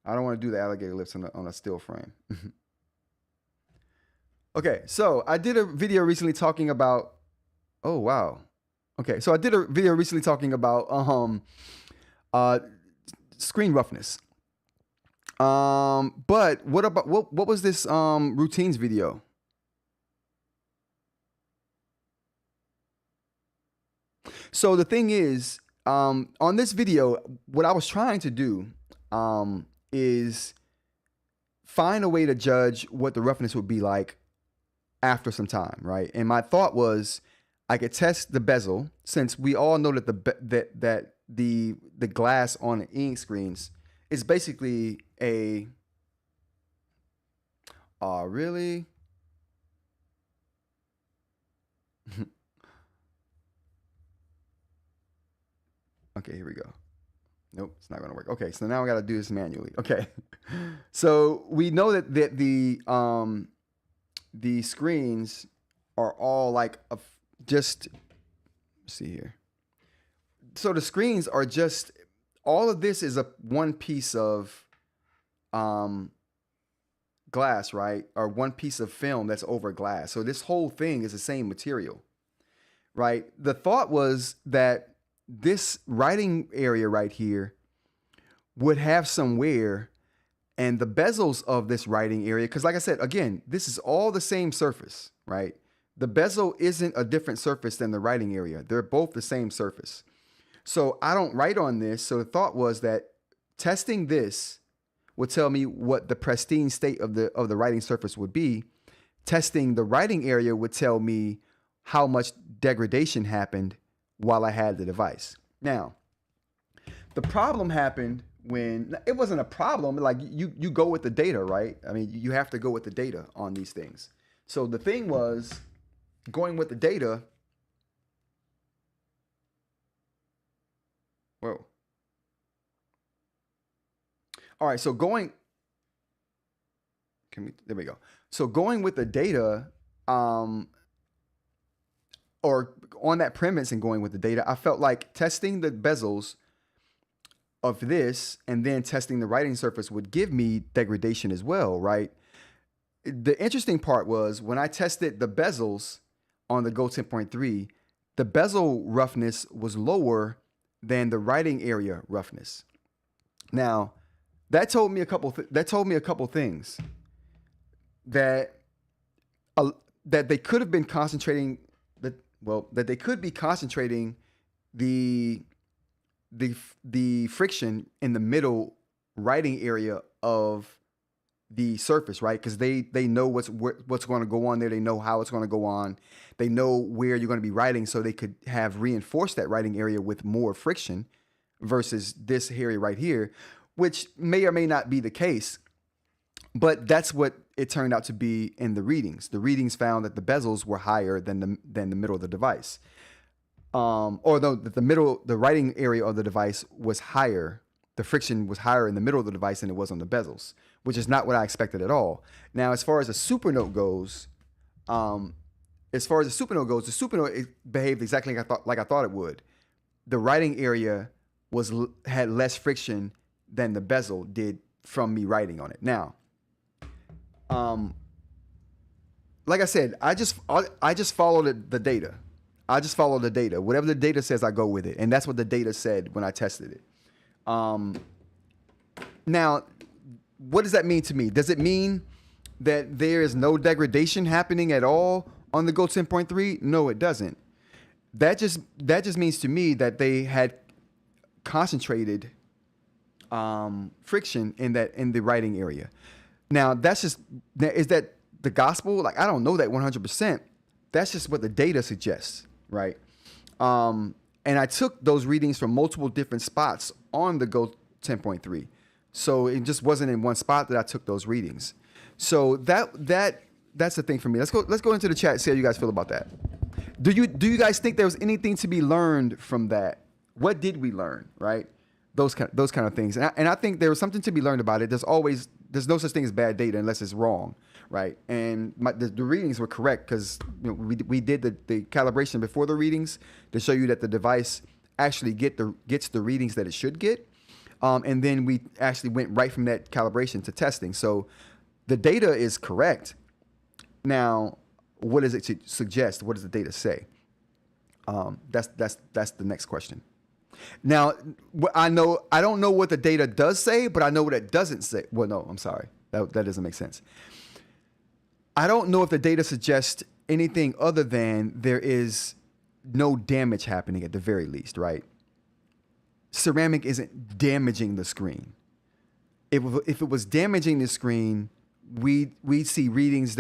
I don't want to do the alligator lips on a still frame. Okay, so I did a video recently talking about. Oh wow. Okay, so I did a video recently talking about screen roughness. But what about what was this routines video? So the thing is, on this video, what I was trying to do is find a way to judge what the roughness would be like after some time, right? And my thought was I could test the bezel, since we all know that the glass on the eInk screens is basically a really. Okay, here we go. Nope, it's not gonna work. Okay, so now I gotta do this manually. Okay, so we know that the screens are all like just, let's see here. So the screens are just, all of this is one piece of glass, right? Or one piece of film that's over glass. So this whole thing is the same material, right? The thought was that this writing area right here would have some wear, and the bezels of this writing area, because like I said, again, this is all the same surface, right? The bezel isn't a different surface than the writing area. They're both the same surface. So I don't write on this. So the thought was that testing this would tell me what the pristine state of the writing surface would be. Testing the writing area would tell me how much degradation happened while I had the device. Now, the problem happened when, it wasn't a problem, like you go with the data, right? I mean, you have to go with the data on these things. So the thing was, going with the data, whoa. All right, so there we go. So going with the data, or on that premise and going with the data, I felt like testing the bezels of this and then testing the writing surface would give me degradation as well, right? The interesting part was when I tested the bezels on the Go 10.3, the bezel roughness was lower than the writing area roughness. Now, that told me a couple things. That they could have been concentrating that they could be concentrating the friction in the middle writing area of the surface, right? Because they know what's going to go on there. They know how it's going to go on. They know where you're going to be writing, so they could have reinforced that writing area with more friction versus this area right here, which may or may not be the case. But that's what it turned out to be in the readings. The readings found that the bezels were higher than the middle of the device. Although the writing area of the device was higher, the friction was higher in the middle of the device than it was on the bezels, which is not what I expected at all. Now, as far as a Supernote goes, the Supernote it behaved exactly like I thought it would. The writing area had less friction than the bezel did from me writing on it. Now, like I said, I just follow the data. I just follow the data. Whatever the data says, I go with it. And that's what the data said when I tested it. Now, what does that mean to me? Does it mean that there is no degradation happening at all on the Go 10.3? No, it doesn't. That just means to me that they had concentrated friction in the writing area. Now, is that the gospel? Like, I don't know that 100%. That's just what the data suggests, right? And I took those readings from multiple different spots on the Go 10.3. So it just wasn't in one spot that I took those readings. So that's the thing for me. Let's go into the chat and see how you guys feel about that. Do you guys think there was anything to be learned from that? What did we learn, right? Those kind of things. And I think there was something to be learned about it. There's no such thing as bad data unless it's wrong, right? And the readings were correct because we did the calibration before the readings to show you that the device actually gets the readings that it should get. And then we actually went right from that calibration to testing. So the data is correct. Now, what does it suggest? What does the data say? That's the next question. Now, I don't know what the data does say, but I know what it doesn't say. Well, no, I'm sorry. That doesn't make sense. I don't know if the data suggests anything other than there is no damage happening at the very least, right? Ceramic isn't damaging the screen. If it was damaging the screen, we'd see readings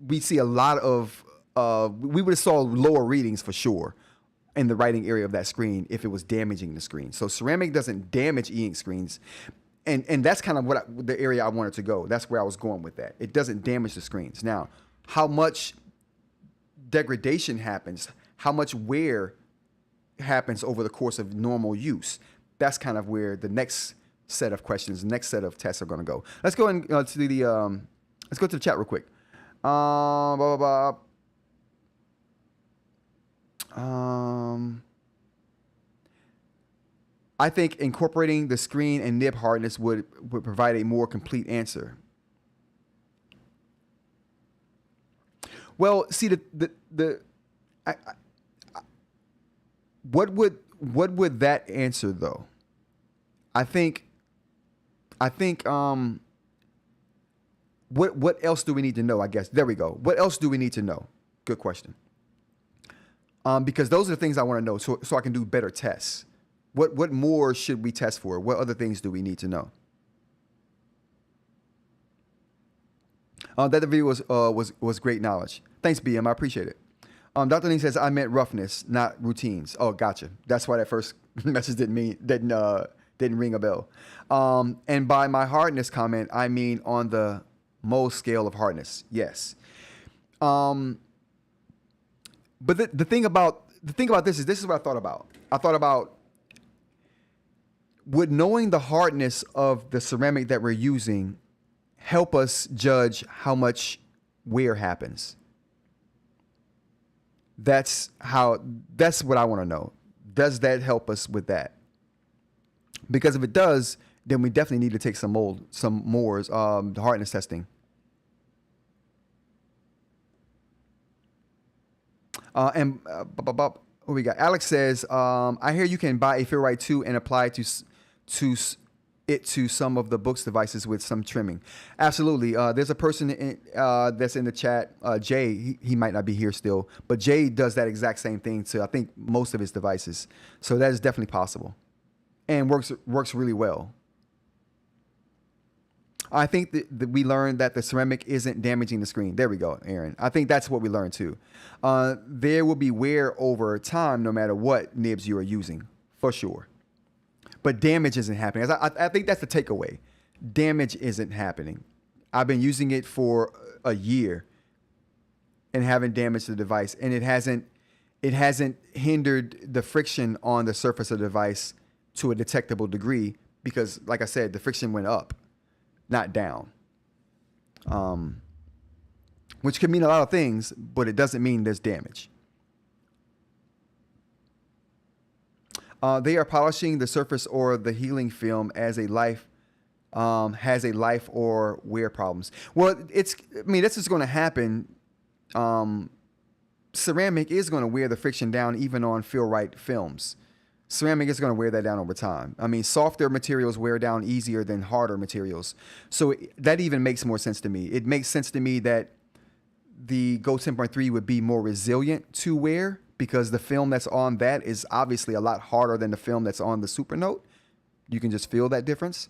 we'd see a lot of, we would have saw lower readings for sure in the writing area of that screen if it was damaging the screen. So ceramic doesn't damage e-ink screens. And that's kind of the area I wanted to go. That's where I was going with that. It doesn't damage the screens. Now, how much degradation happens, how much wear happens over the course of normal use, that's kind of where the next set of questions, the next set of tests are going to go. Let's go to let's go to the chat real quick. Blah, blah, blah. I think incorporating the screen and nib hardness would provide a more complete answer. Well, see what would that answer though? I think what else do we need to know? I guess there we go. What else do we need to know? Good question. Because those are the things I want to know, so I can do better tests. What more should we test for? What other things do we need to know? That the video was great knowledge. Thanks, BM. I appreciate it. Dr. Lee says I meant roughness, not routines. Oh, gotcha. That's why that first message didn't ring a bell. And by my hardness comment, I mean on the Mohs scale of hardness. Yes. But the thing about this is what I thought about. I thought about, would knowing the hardness of the ceramic that we're using help us judge how much wear happens? That's what I want to know. Does that help us with that? Because if it does, then we definitely need to take some more hardness testing. What we got? Alex says, I hear you can buy a Fieldwrite 2 and apply to some of the Boox devices with some trimming. Absolutely. There's a person that's in the chat, Jay. He might not be here still, but Jay does that exact same thing to, I think, most of his devices. So that is definitely possible, and works really well. I think that we learned that the ceramic isn't damaging the screen. There we go, Aaron. I think that's what we learned too. There will be wear over time no matter what nibs you are using, for sure. But damage isn't happening. I think that's the takeaway. Damage isn't happening. I've been using it for a year and haven't damaged the device. And it hasn't hindered the friction on the surface of the device to a detectable degree because, like I said, the friction went up, not down. Which can mean a lot of things, but it doesn't mean there's damage. They are polishing the surface or the healing film as a life has a life or wear problems. Well, this is going to happen. Ceramic is going to wear the friction down even on Fieldwrite films. Ceramic is going to wear that down over time. I mean, softer materials wear down easier than harder materials. So that even makes more sense to me. It makes sense to me that the Go 10.3 would be more resilient to wear, because the film that's on that is obviously a lot harder than the film that's on the Supernote. You can just feel that difference.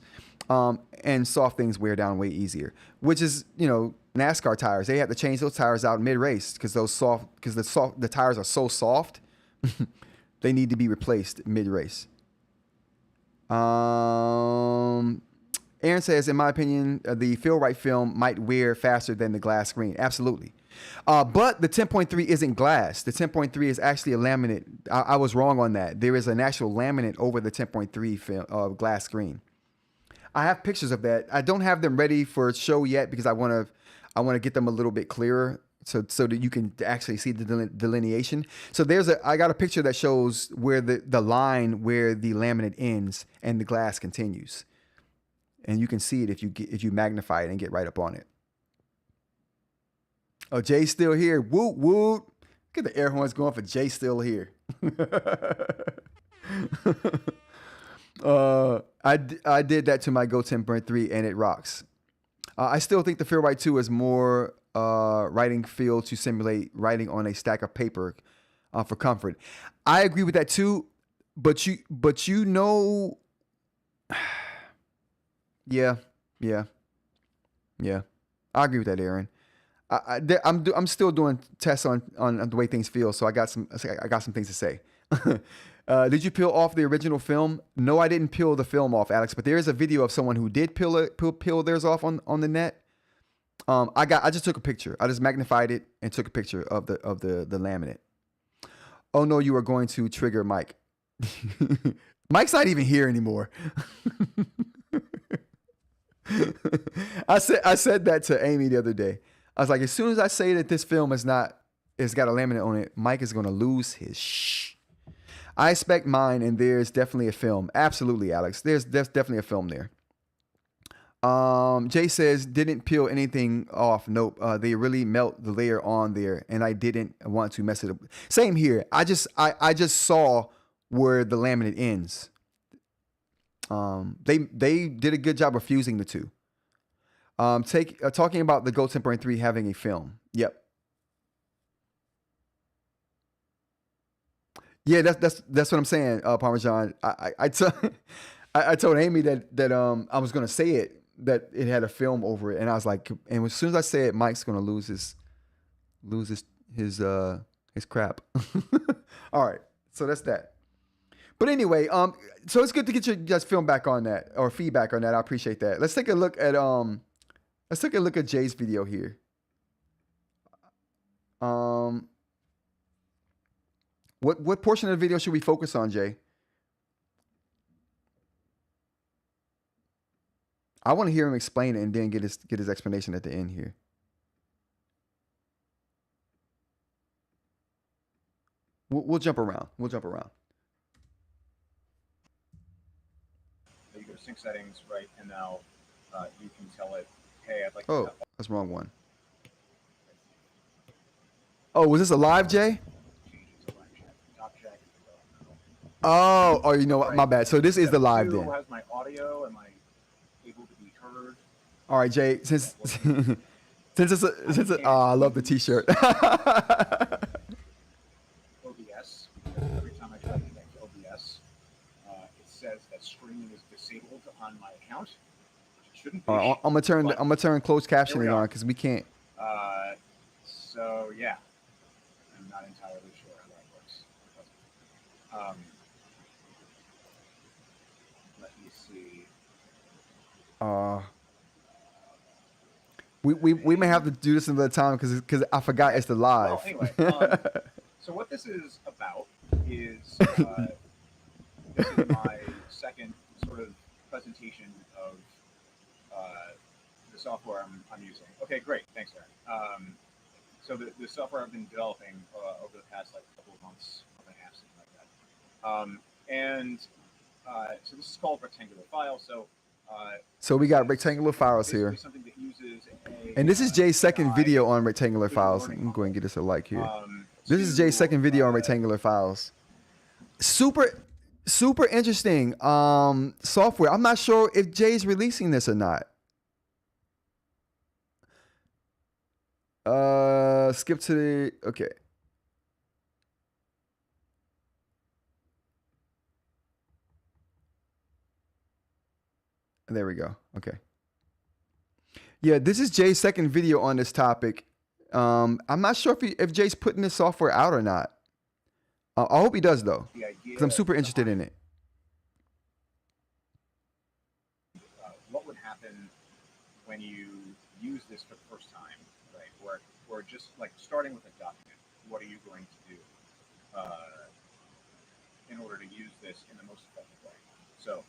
And soft things wear down way easier, which is, NASCAR tires. They have to change those tires out mid-race because the tires are so soft. They need to be replaced mid-race. Aaron says, in my opinion, the Fieldwrite film might wear faster than the glass screen. Absolutely. But the 10.3 isn't glass. The 10.3 is actually a laminate. I was wrong on that. There is an actual laminate over the 10.3 film, glass screen. I have pictures of that. I don't have them ready for show yet because I want to get them a little bit clearer so that you can actually see the delineation. So I got a picture that shows where the line where the laminate ends and the glass continues. And you can see it if you magnify it and get right up on it. Oh, Jay's still here. Woot, woot. Look at the air horns going for Jay still here. I did that to my Go 10.3 and it rocks. I still think the Fairwrite 2 is more writing feel to simulate writing on a stack of paper for comfort. I agree with that too, but you know, yeah. I agree with that, Aaron. I'm still doing tests on the way things feel, so I got some things to say. Did you peel off the original film? No, I didn't peel the film off, Alex. But there is a video of someone who did peel theirs off on the net. I just took a picture. I just magnified it and took a picture of the laminate. Oh no, you are going to trigger Mike. Mike's not even here anymore. I said that to Amy the other day. I was like, as soon as I say that this film it's got a laminate on it, Mike is going to lose his shh. I expect mine, and there's definitely a film. Absolutely, Alex. There's definitely a film there. Jay says, didn't peel anything off. Nope. They really melt the layer on there, and I didn't want to mess it up. Same here. I just saw where the laminate ends. They did a good job of fusing the two. Talking about the Go 10.3 having a film. Yep. Yeah, that's what I'm saying, Parmesan. I told Amy that I was gonna say it, that it had a film over it, and I was like, and as soon as I say it, Mike's gonna lose his crap. All right, so that's that. But anyway, so it's good to get your guys' film back on that, or feedback on that. I appreciate that. Let's take a look at Jay's video here. What portion of the video should we focus on, Jay? I want to hear him explain it and then get his explanation at the end here. We'll jump around. You go to sync settings, right, and now you can tell it, hey, I'd like to. Oh, that's the wrong one. Oh, was this a live, Jay? Oh, you know what? My bad. So this is the live then. Has my audio? Am I able to be heard? All right, Jay. Since I love the T-shirt. OBS. Every time I try to connect to OBS, it says that streaming is disabled on my account. It shouldn't be. I'm gonna turn closed captioning on because we can't. So yeah, I'm not entirely sure how that works. Let me see. We may have to do this another time because I forgot it's the live. Well, anyway, so what this is about is this is my second sort of presentation of the software I'm using. Okay, great, thanks, Aaron. So the software I've been developing over the past couple of months, month and a half, something like that. So this is called rectangular file. So we got rectangular files here. That uses and this is Jay's second video on rectangular files. I'm going to get us a like here. This is Jay's second video on rectangular files. Super interesting software. I'm not sure if Jay's releasing this or not. Skip to the, okay. There we go. Okay. Yeah, this is Jay's second video on this topic. I'm not sure if Jay's putting this software out or not. I hope he does though, because I'm super interested in it. What would happen when you use this for the first time, right? Or just like starting with a document, what are you going to do in order to use this in the most effective way? So,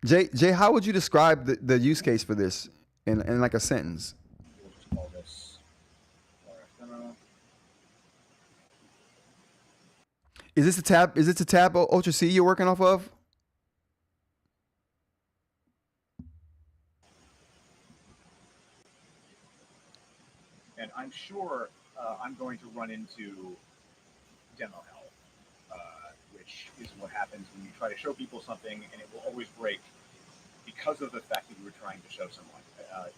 Jay, how would you describe the use case for this in like a sentence? We'll just call this RF. Is this a tab Ultra C you're working off of? And I'm sure I'm going to run into demo hell, which is what happens when you try to show people something and it will always break because of the fact that you were trying to show someone.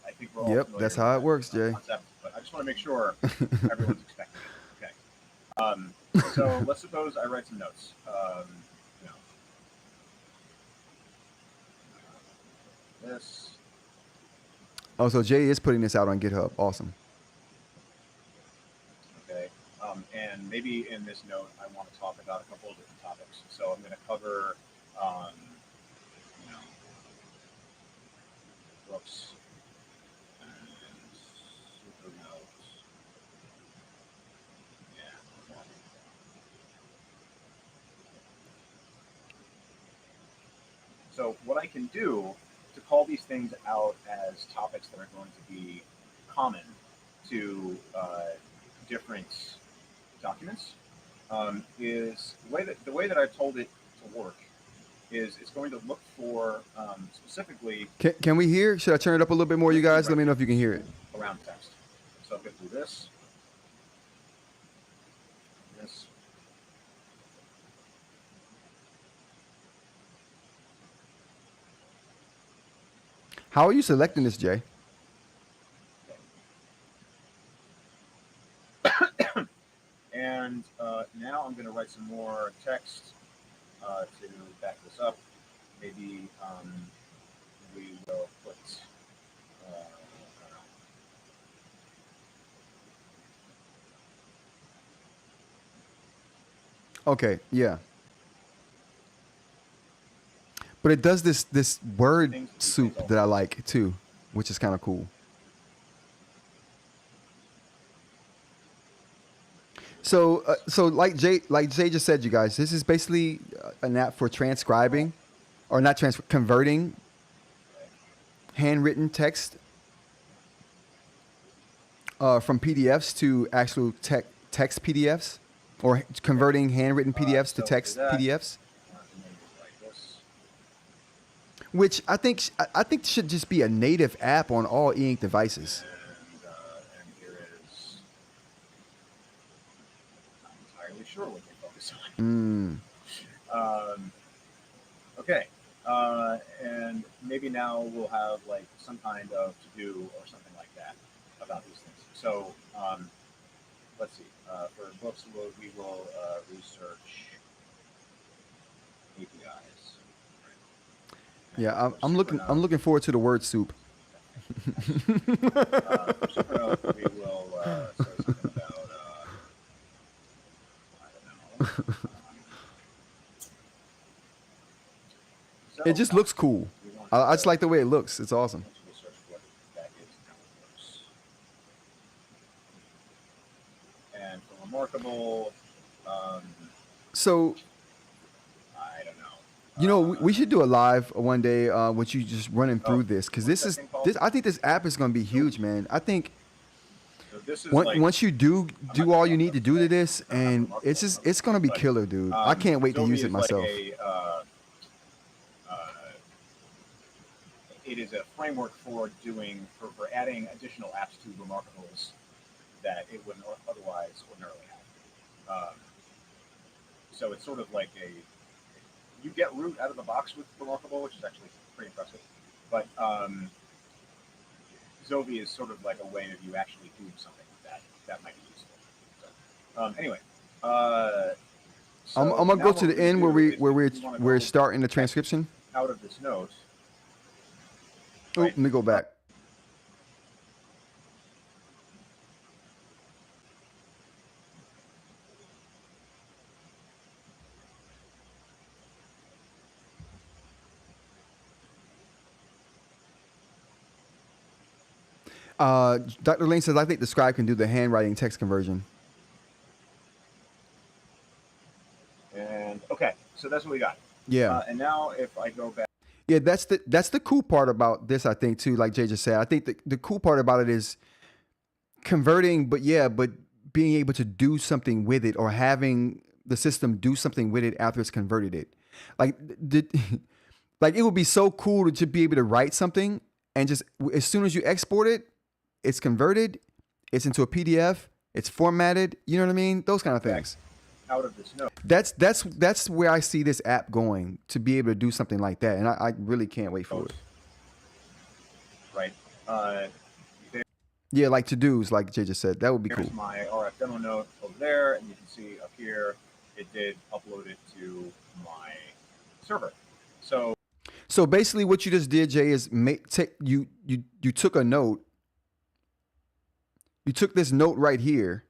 I think we're all Yep, familiar that's with how that it works, Jay. concept, but I just want to make sure everyone's expecting it. Okay. So let's suppose I write some notes. You know, this. Oh, so Jay is putting this out on GitHub. Awesome. Okay. And maybe in this note, I want to talk about a couple of different topics. So I'm going to cover, you know, Boox and Supernote. Yeah. So what I can do to call these things out as topics that are going to be common to different documents is the way that I've told it to work is it's going to look for specifically. Can we hear? Should I turn it up a little bit more, you guys? Let me know if you can hear it. Around text. So I'll go through this. This. How are you selecting this, Jay? And now I'm going to write some more text to back this up. Maybe we will put, I don't know. Okay, yeah. But it does this word soup that I like too, which is kind of cool. So, like Jay just said, you guys, this is basically an app for transcribing, or not converting handwritten text from PDFs to actual text PDFs, or converting handwritten PDFs to text PDFs. Which I think should just be a native app on all eInk devices. And here is, I'm not entirely sure what they focus on. Okay, and maybe now we'll have like some kind of to-do or something like that about these things. So let's see. For Boox, we will research APIs. Yeah, I'm looking forward to the word soup. For Supernote, we will say something about I don't know. It just looks cool. I just like the way it looks. It's awesome. Research what that is and how it works. And for remarkable, So, I don't know. you know, we should do a live one day with you just running through this, because this. I think this app is going to be huge, man. I think So this is once you do all you need to do to this, and it's going to be killer, dude. I can't wait to use it myself. It is a framework for adding additional apps to Remarkables that it wouldn't otherwise ordinarily have. So it's sort of like you get root out of the box with Remarkable, which is actually pretty impressive. But Zovi is sort of like a way of you actually doing something with that might be useful. So, anyway, so I'm gonna go to the end where do we're starting the transcription. out of this note. Oh, let me go back. Dr. Lane says, I think the scribe can do the handwriting text conversion. And okay, so that's what we got. Yeah. And now if I go back. Yeah, that's the cool part about this, I think, too, like Jay just said. I think the cool part about it is converting, but being able to do something with it, or having the system do something with it after it's converted it. Like, like it would be so cool to just be able to write something, and just as soon as you export it, it's converted, it's into a PDF, it's formatted, you know what I mean? Those kind of things. out of this note. That's where I see this app going, to be able to do something like that, and I really can't wait for it. Right. Yeah, like to-dos, like Jay just said. That would be cool. Here's my RF demo note over there, and you can see up here, it did upload it to my server. So basically what you just did, Jay, is you took a note. You took this note right here.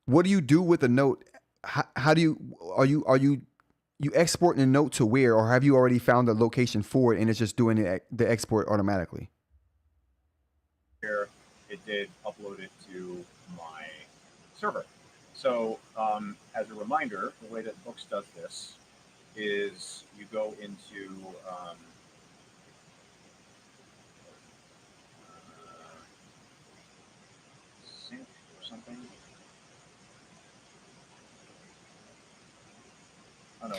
What do you do with a note? How do you exporting a note to where, or have you already found a location for it and it's just doing the export automatically? Here, it did upload it to my server. So as a reminder, the way that Boox does this is you go into sync or something. Oh, no,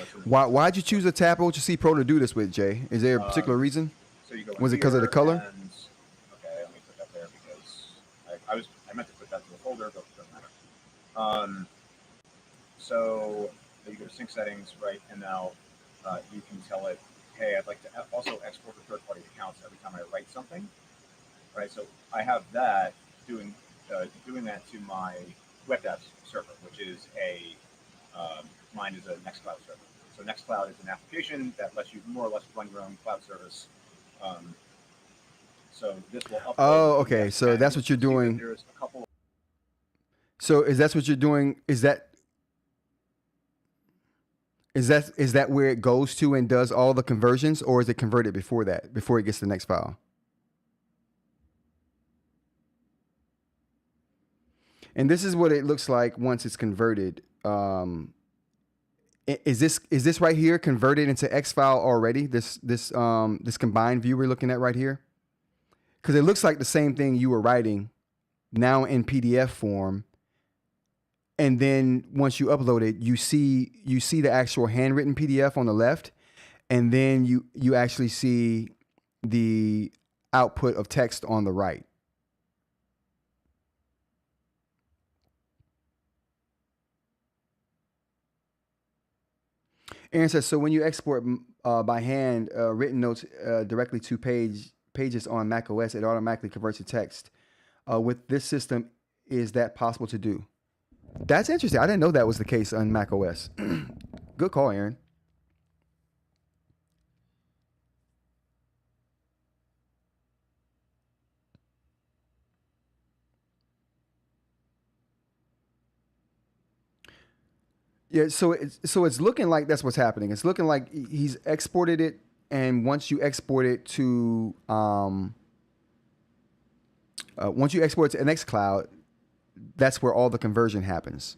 Why'd you choose a Tab O2C Pro to do this with, Jay? Is there a particular reason? So you go Was it because of the color? And, okay, let me put that there because I meant to put that to the folder, but it doesn't matter. So you go to sync settings, right, and now you can tell it, hey, I'd like to also export to third-party accounts every time I write something, right? So I have that doing that to my WebDAV server, which is mine is a Nextcloud server. So Nextcloud is an application that lets you more or less run your own cloud service. So this will upload. Oh, okay. So that's what you're doing. There's a couple. So that's what you're doing? Is that where it goes to and does all the conversions, or is it converted before that, before it gets to the next file? And this is what it looks like once it's converted. Is this right here converted into X file already? This combined view we're looking at right here, because it looks like the same thing you were writing now in PDF form. And then once you upload it, you see the actual handwritten PDF on the left, and then you actually see the output of text on the right. Aaron says, so when you export by hand written notes directly to pages on macOS, it automatically converts to text. With this system, is that possible to do? That's interesting. I didn't know that was the case on macOS. Good call, Aaron. Yeah, so it's looking like that's what's happening. It's looking like he's exported it, and once you export it to Nextcloud, that's where all the conversion happens.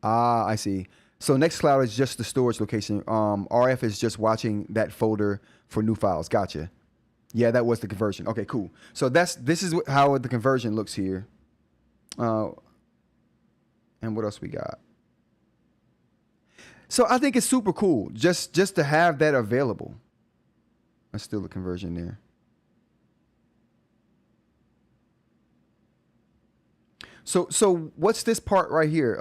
Ah, I see. So Nextcloud is just the storage location. RF is just watching that folder for new files. Gotcha. Yeah, that was the conversion. Okay, cool. So this is how the conversion looks here. And what else we got? So I think it's super cool just to have that available. That's still the conversion there. So what's this part right here?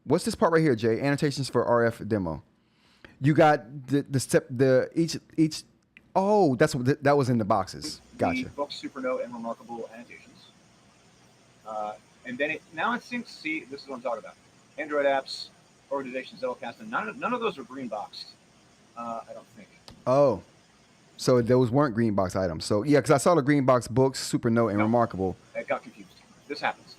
What's this part right here, Jay? Annotations for RF demo. You got each. Oh, that's what that was in the boxes. Gotcha. The Boox, Supernote, and Remarkable annotations. And then now it syncs. See, this is what I'm talking about. Android apps, organization, Zettelkasten, and none of those are green boxed. I don't think. Oh, so those weren't green box items. So yeah, because I saw the green box Boox, Supernote, and Remarkable. I got confused. This happens.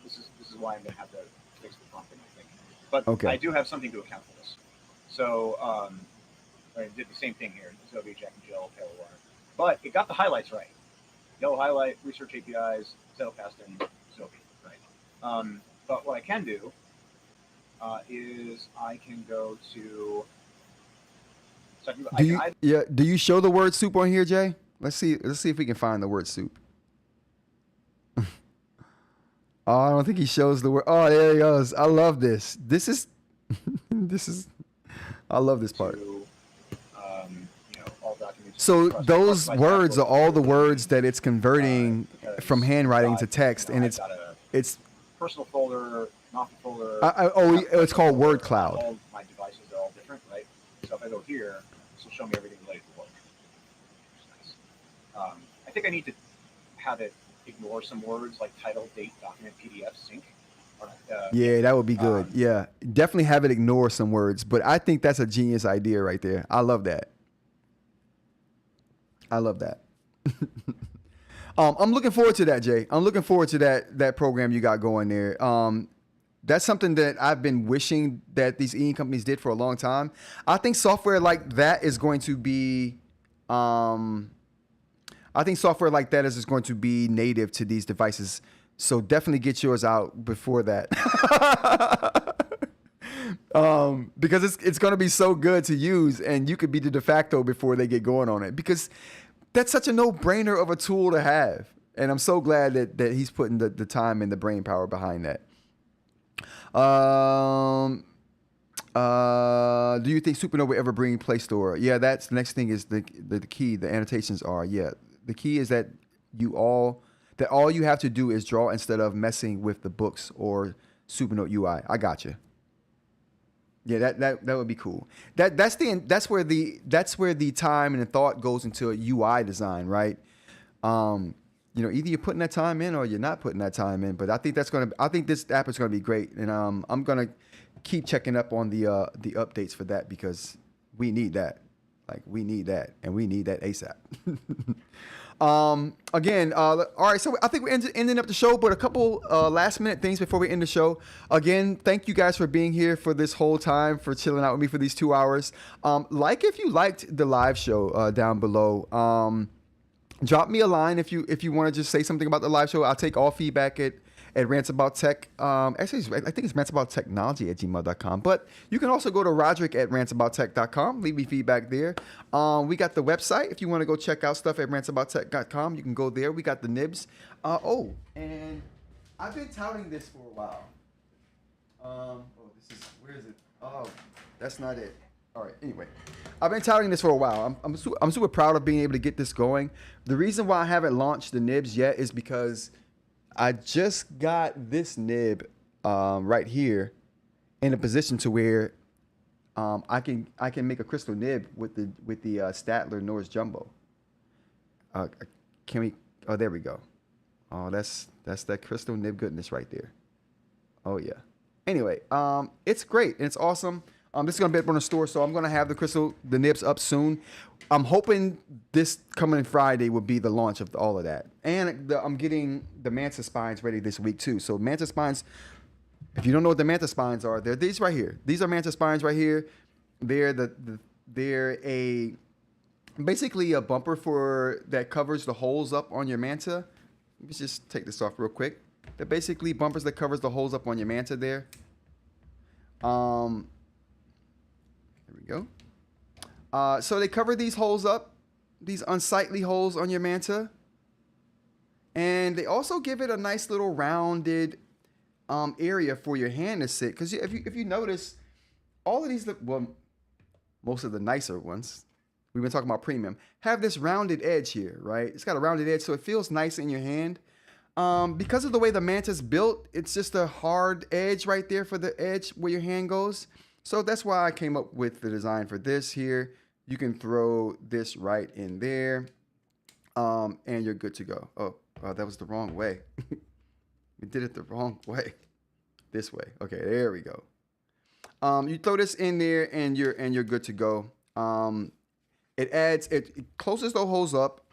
This is why I'm gonna have to fix the prompting, I think. But okay. I do have something to account for this. So I did the same thing here. Zoe, Jack and Jill, Pale Water. But it got the highlights right. Yellow highlight, research APIs, Zettelkasten, Zoe, right? But what I can do is I can go to. So do you show the word soup on here, Jay? Let's see if we can find the word soup. Oh, I don't think he shows the word. Oh, there he goes. I love this. This is I love this part. All documents. So those words are all the words that it's converting from handwriting to text, and I've got a it's personal folder, not folder. it's called Word Cloud. All my devices are all different, right? So if I go here, this will show me everything related to work. Which is nice. I think I need to have it ignore some words like title, date, document, PDF, sync. Yeah, that would be good. Yeah, definitely have it ignore some words, but I think that's a genius idea right there. I love that. I'm looking forward to that, Jay. I'm looking forward to that program you got going there. That's something that I've been wishing that these e-ink companies did for a long time. I think software like that is going to be is going to be native to these devices. So definitely get yours out before that. Because it's going to be so good to use, and you could be the de facto before they get going on it, because that's such a no-brainer of a tool to have. And I'm so glad that he's putting the time and the brain power behind that. Do you think Supernote will ever bring Play Store? Yeah, that's the next thing is the key. The annotations are, the key is that all you have to do is draw instead of messing with the Boox or Supernote UI. I got you. Yeah, that would be cool. That's where the time and the thought goes into a UI design, right? Either you're putting that time in or you're not putting that time in. But I think this app is gonna be great, and I'm gonna keep checking up on the updates for that, because we need that. Like, we need that, and we need that ASAP. All right, so I think we're ending up the show, but a couple last minute things before we end the show. Again, thank you guys for being here for this whole time, for chilling out with me for these 2 hours. If you liked the live show down below, drop me a line if you want to just say something about the live show. I'll take all feedback at Rants About Tech. Actually, I think it's rantsaboutTechnology@gmail.com. But you can also go to Roderick@rantsabouttech.com. Leave me feedback there. We got the website. If you want to go check out stuff at rantsaboutTech.com, you can go there. We got the nibs. And I've been touting this for a while. Where is it? Oh, that's not it. All right. Anyway, I've been touting this for a while. I'm super proud of being able to get this going. The reason why I haven't launched the nibs yet is because I just got this nib right here in a position to where I can make a crystal nib with the Statler Norse Jumbo. Can we? Oh, there we go. Oh, that's that crystal nib goodness right there. Oh yeah. Anyway, it's great and it's awesome. This is gonna be up on the store, so I'm gonna have the nibs up soon. I'm hoping this coming Friday will be the launch of all of that. And I'm getting the Manta spines ready this week too. So Manta spines, if you don't know what the Manta spines are, they're these right here. These are Manta spines right here. They're basically a bumper that covers the holes up on your Manta. Let me just take this off real quick. They're basically bumpers that covers the holes up on your Manta there. There we go. So they cover these holes up, these unsightly holes on your Manta. And they also give it a nice little rounded area for your hand to sit. Because if you notice, all of these, most of the nicer ones, we've been talking about premium, have this rounded edge here, right? It's got a rounded edge, so it feels nice in your hand. Because of the way the Manta's built, it's just a hard edge right there for the edge where your hand goes. So that's why I came up with the design for this here. You can throw this right in there, and you're good to go. Oh, that was the wrong way. We did it the wrong way. This way. Okay, there we go. You throw this in there, and you're good to go. It closes the holes up,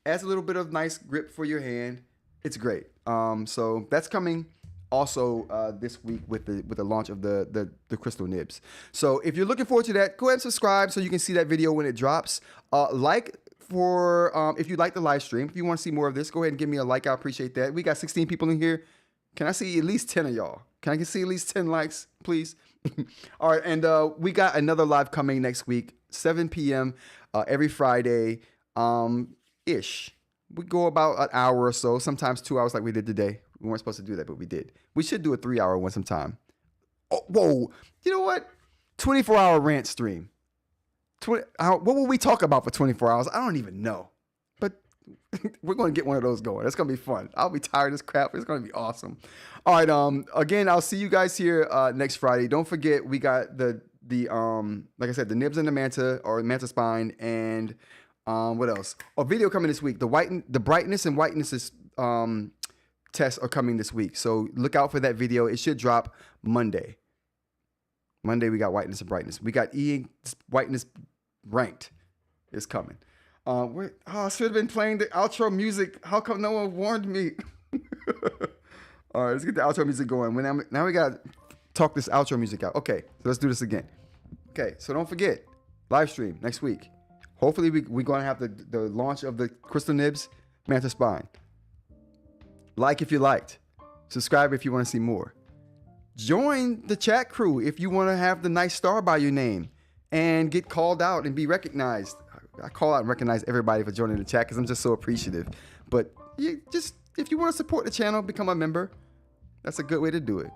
adds a little bit of nice grip for your hand. It's great. So that's coming also this week with the launch of the crystal nibs. So if you're looking forward to that, go ahead and subscribe so you can see that video when it drops. If you like the live stream, if you want to see more of this, go ahead and give me a like. I appreciate that. We got 16 people in here. Can I see at least 10 of y'all? Can I see at least 10 likes, please? All right, and we got another live coming next week, 7 p.m. Every Friday ish. We go about an hour or so, sometimes 2 hours like we did today. We weren't supposed to do that, but we did. We should do a 3-hour one sometime. Oh, whoa. You know what? 24-hour rant stream. What will we talk about for 24 hours? I don't even know. But We're going to get one of those going. It's going to be fun. I'll be tired of this crap. It's going to be awesome. All right. Again, I'll see you guys here next Friday. Don't forget, we got the like I said, the nibs and the Manta or Manta spine, and what else? A video coming this week. The brightness and whiteness tests are coming this week. So look out for that video. It should drop Monday. Monday we got whiteness and brightness. We got eInk whiteness ranked. It's coming. I should have been playing the outro music. How come no one warned me? All right, let's get the outro music going. Now we got to talk this outro music out. Okay, so let's do this again. Okay, so don't forget, live stream next week. Hopefully we're going to have the launch of the Crystal Nibs Manta Spine. Like if you liked. Subscribe if you want to see more. Join the chat crew if you want to have the nice star by your name and get called out and be recognized. I call out and recognize everybody for joining the chat because I'm just so appreciative. But if you want to support the channel, become a member. That's a good way to do it.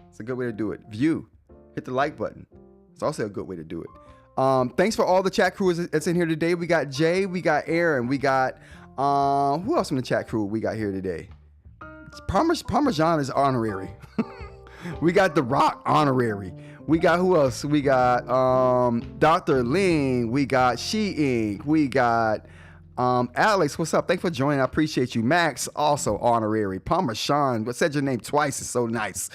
It's a good way to do it. View. Hit the like button. It's also a good way to do it. Thanks for all the chat crew that's in here today. We got Jay. We got Aaron. We got... who else from the chat crew we got here today? Parmesan is honorary. We got The Rock honorary. We got who else? We got Dr. Ling. We got eInk. We got Alex. What's up? Thanks for joining. I appreciate you. Max, also honorary. Parmesan, but said your name twice. It's so nice.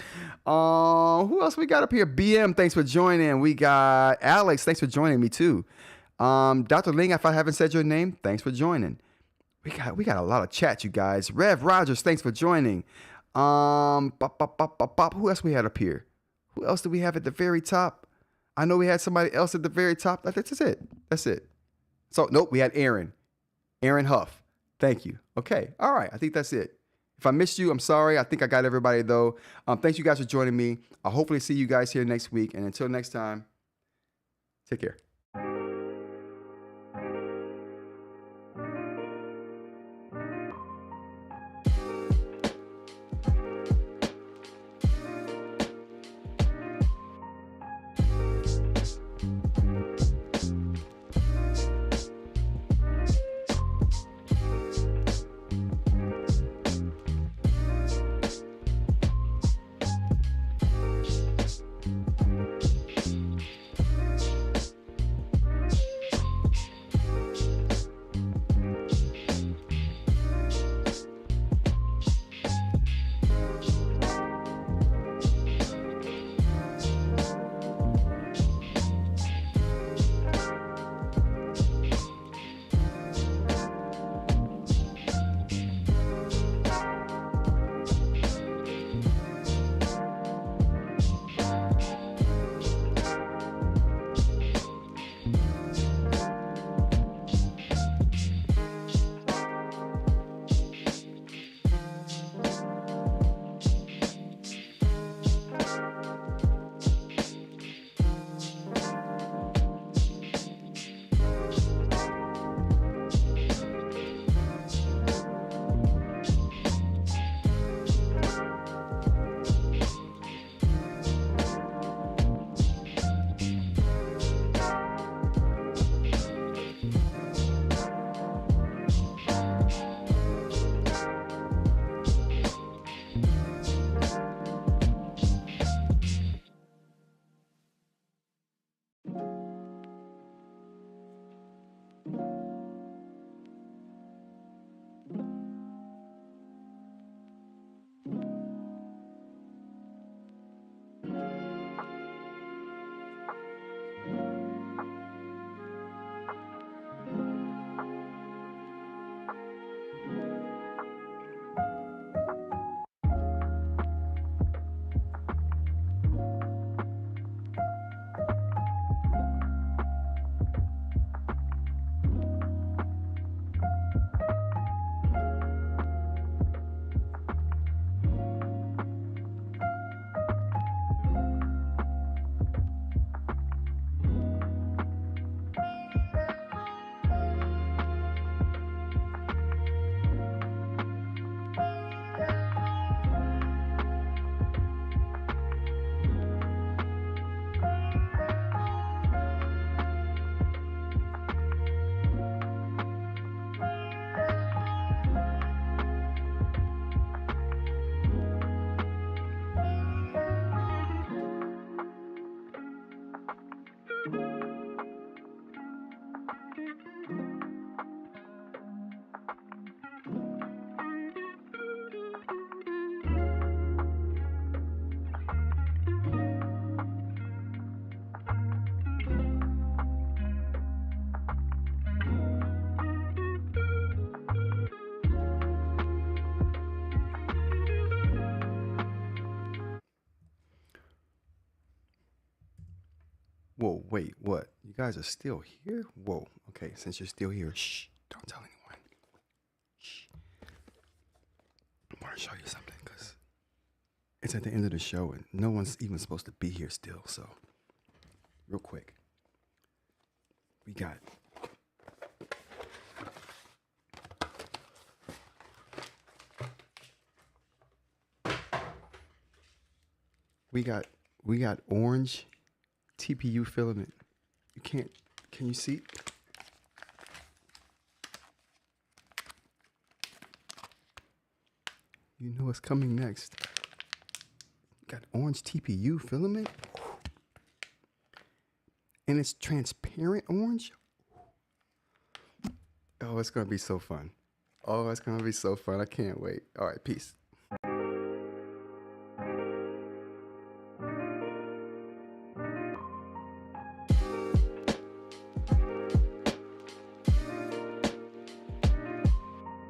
Who else we got up here? BM, thanks for joining. We got Alex. Thanks for joining me too. Dr. Ling, if I haven't said your name, thanks for joining. We got a lot of chat, you guys. Rev Rogers, thanks for joining. Who else we had up here? Who else did we have at the very top? I know we had somebody else at the very top. That's it. That's it. So, nope, we had Aaron. Aaron Huff. Thank you. Okay. All right. I think that's it. If I missed you, I'm sorry. I think I got everybody, though. Thanks, you guys, for joining me. I'll hopefully see you guys here next week. And until next time, take care. Whoa, wait, what? You guys are still here? Whoa, okay, since you're still here, shh, don't tell anyone. Shh. I want to show you something because it's at the end of the show and no one's even supposed to be here still, so real quick. We got orange TPU filament. Can you see? You know what's coming next. Got orange TPU filament. And it's transparent orange. Oh, it's going to be so fun. Oh, it's going to be so fun. I can't wait. All right, peace.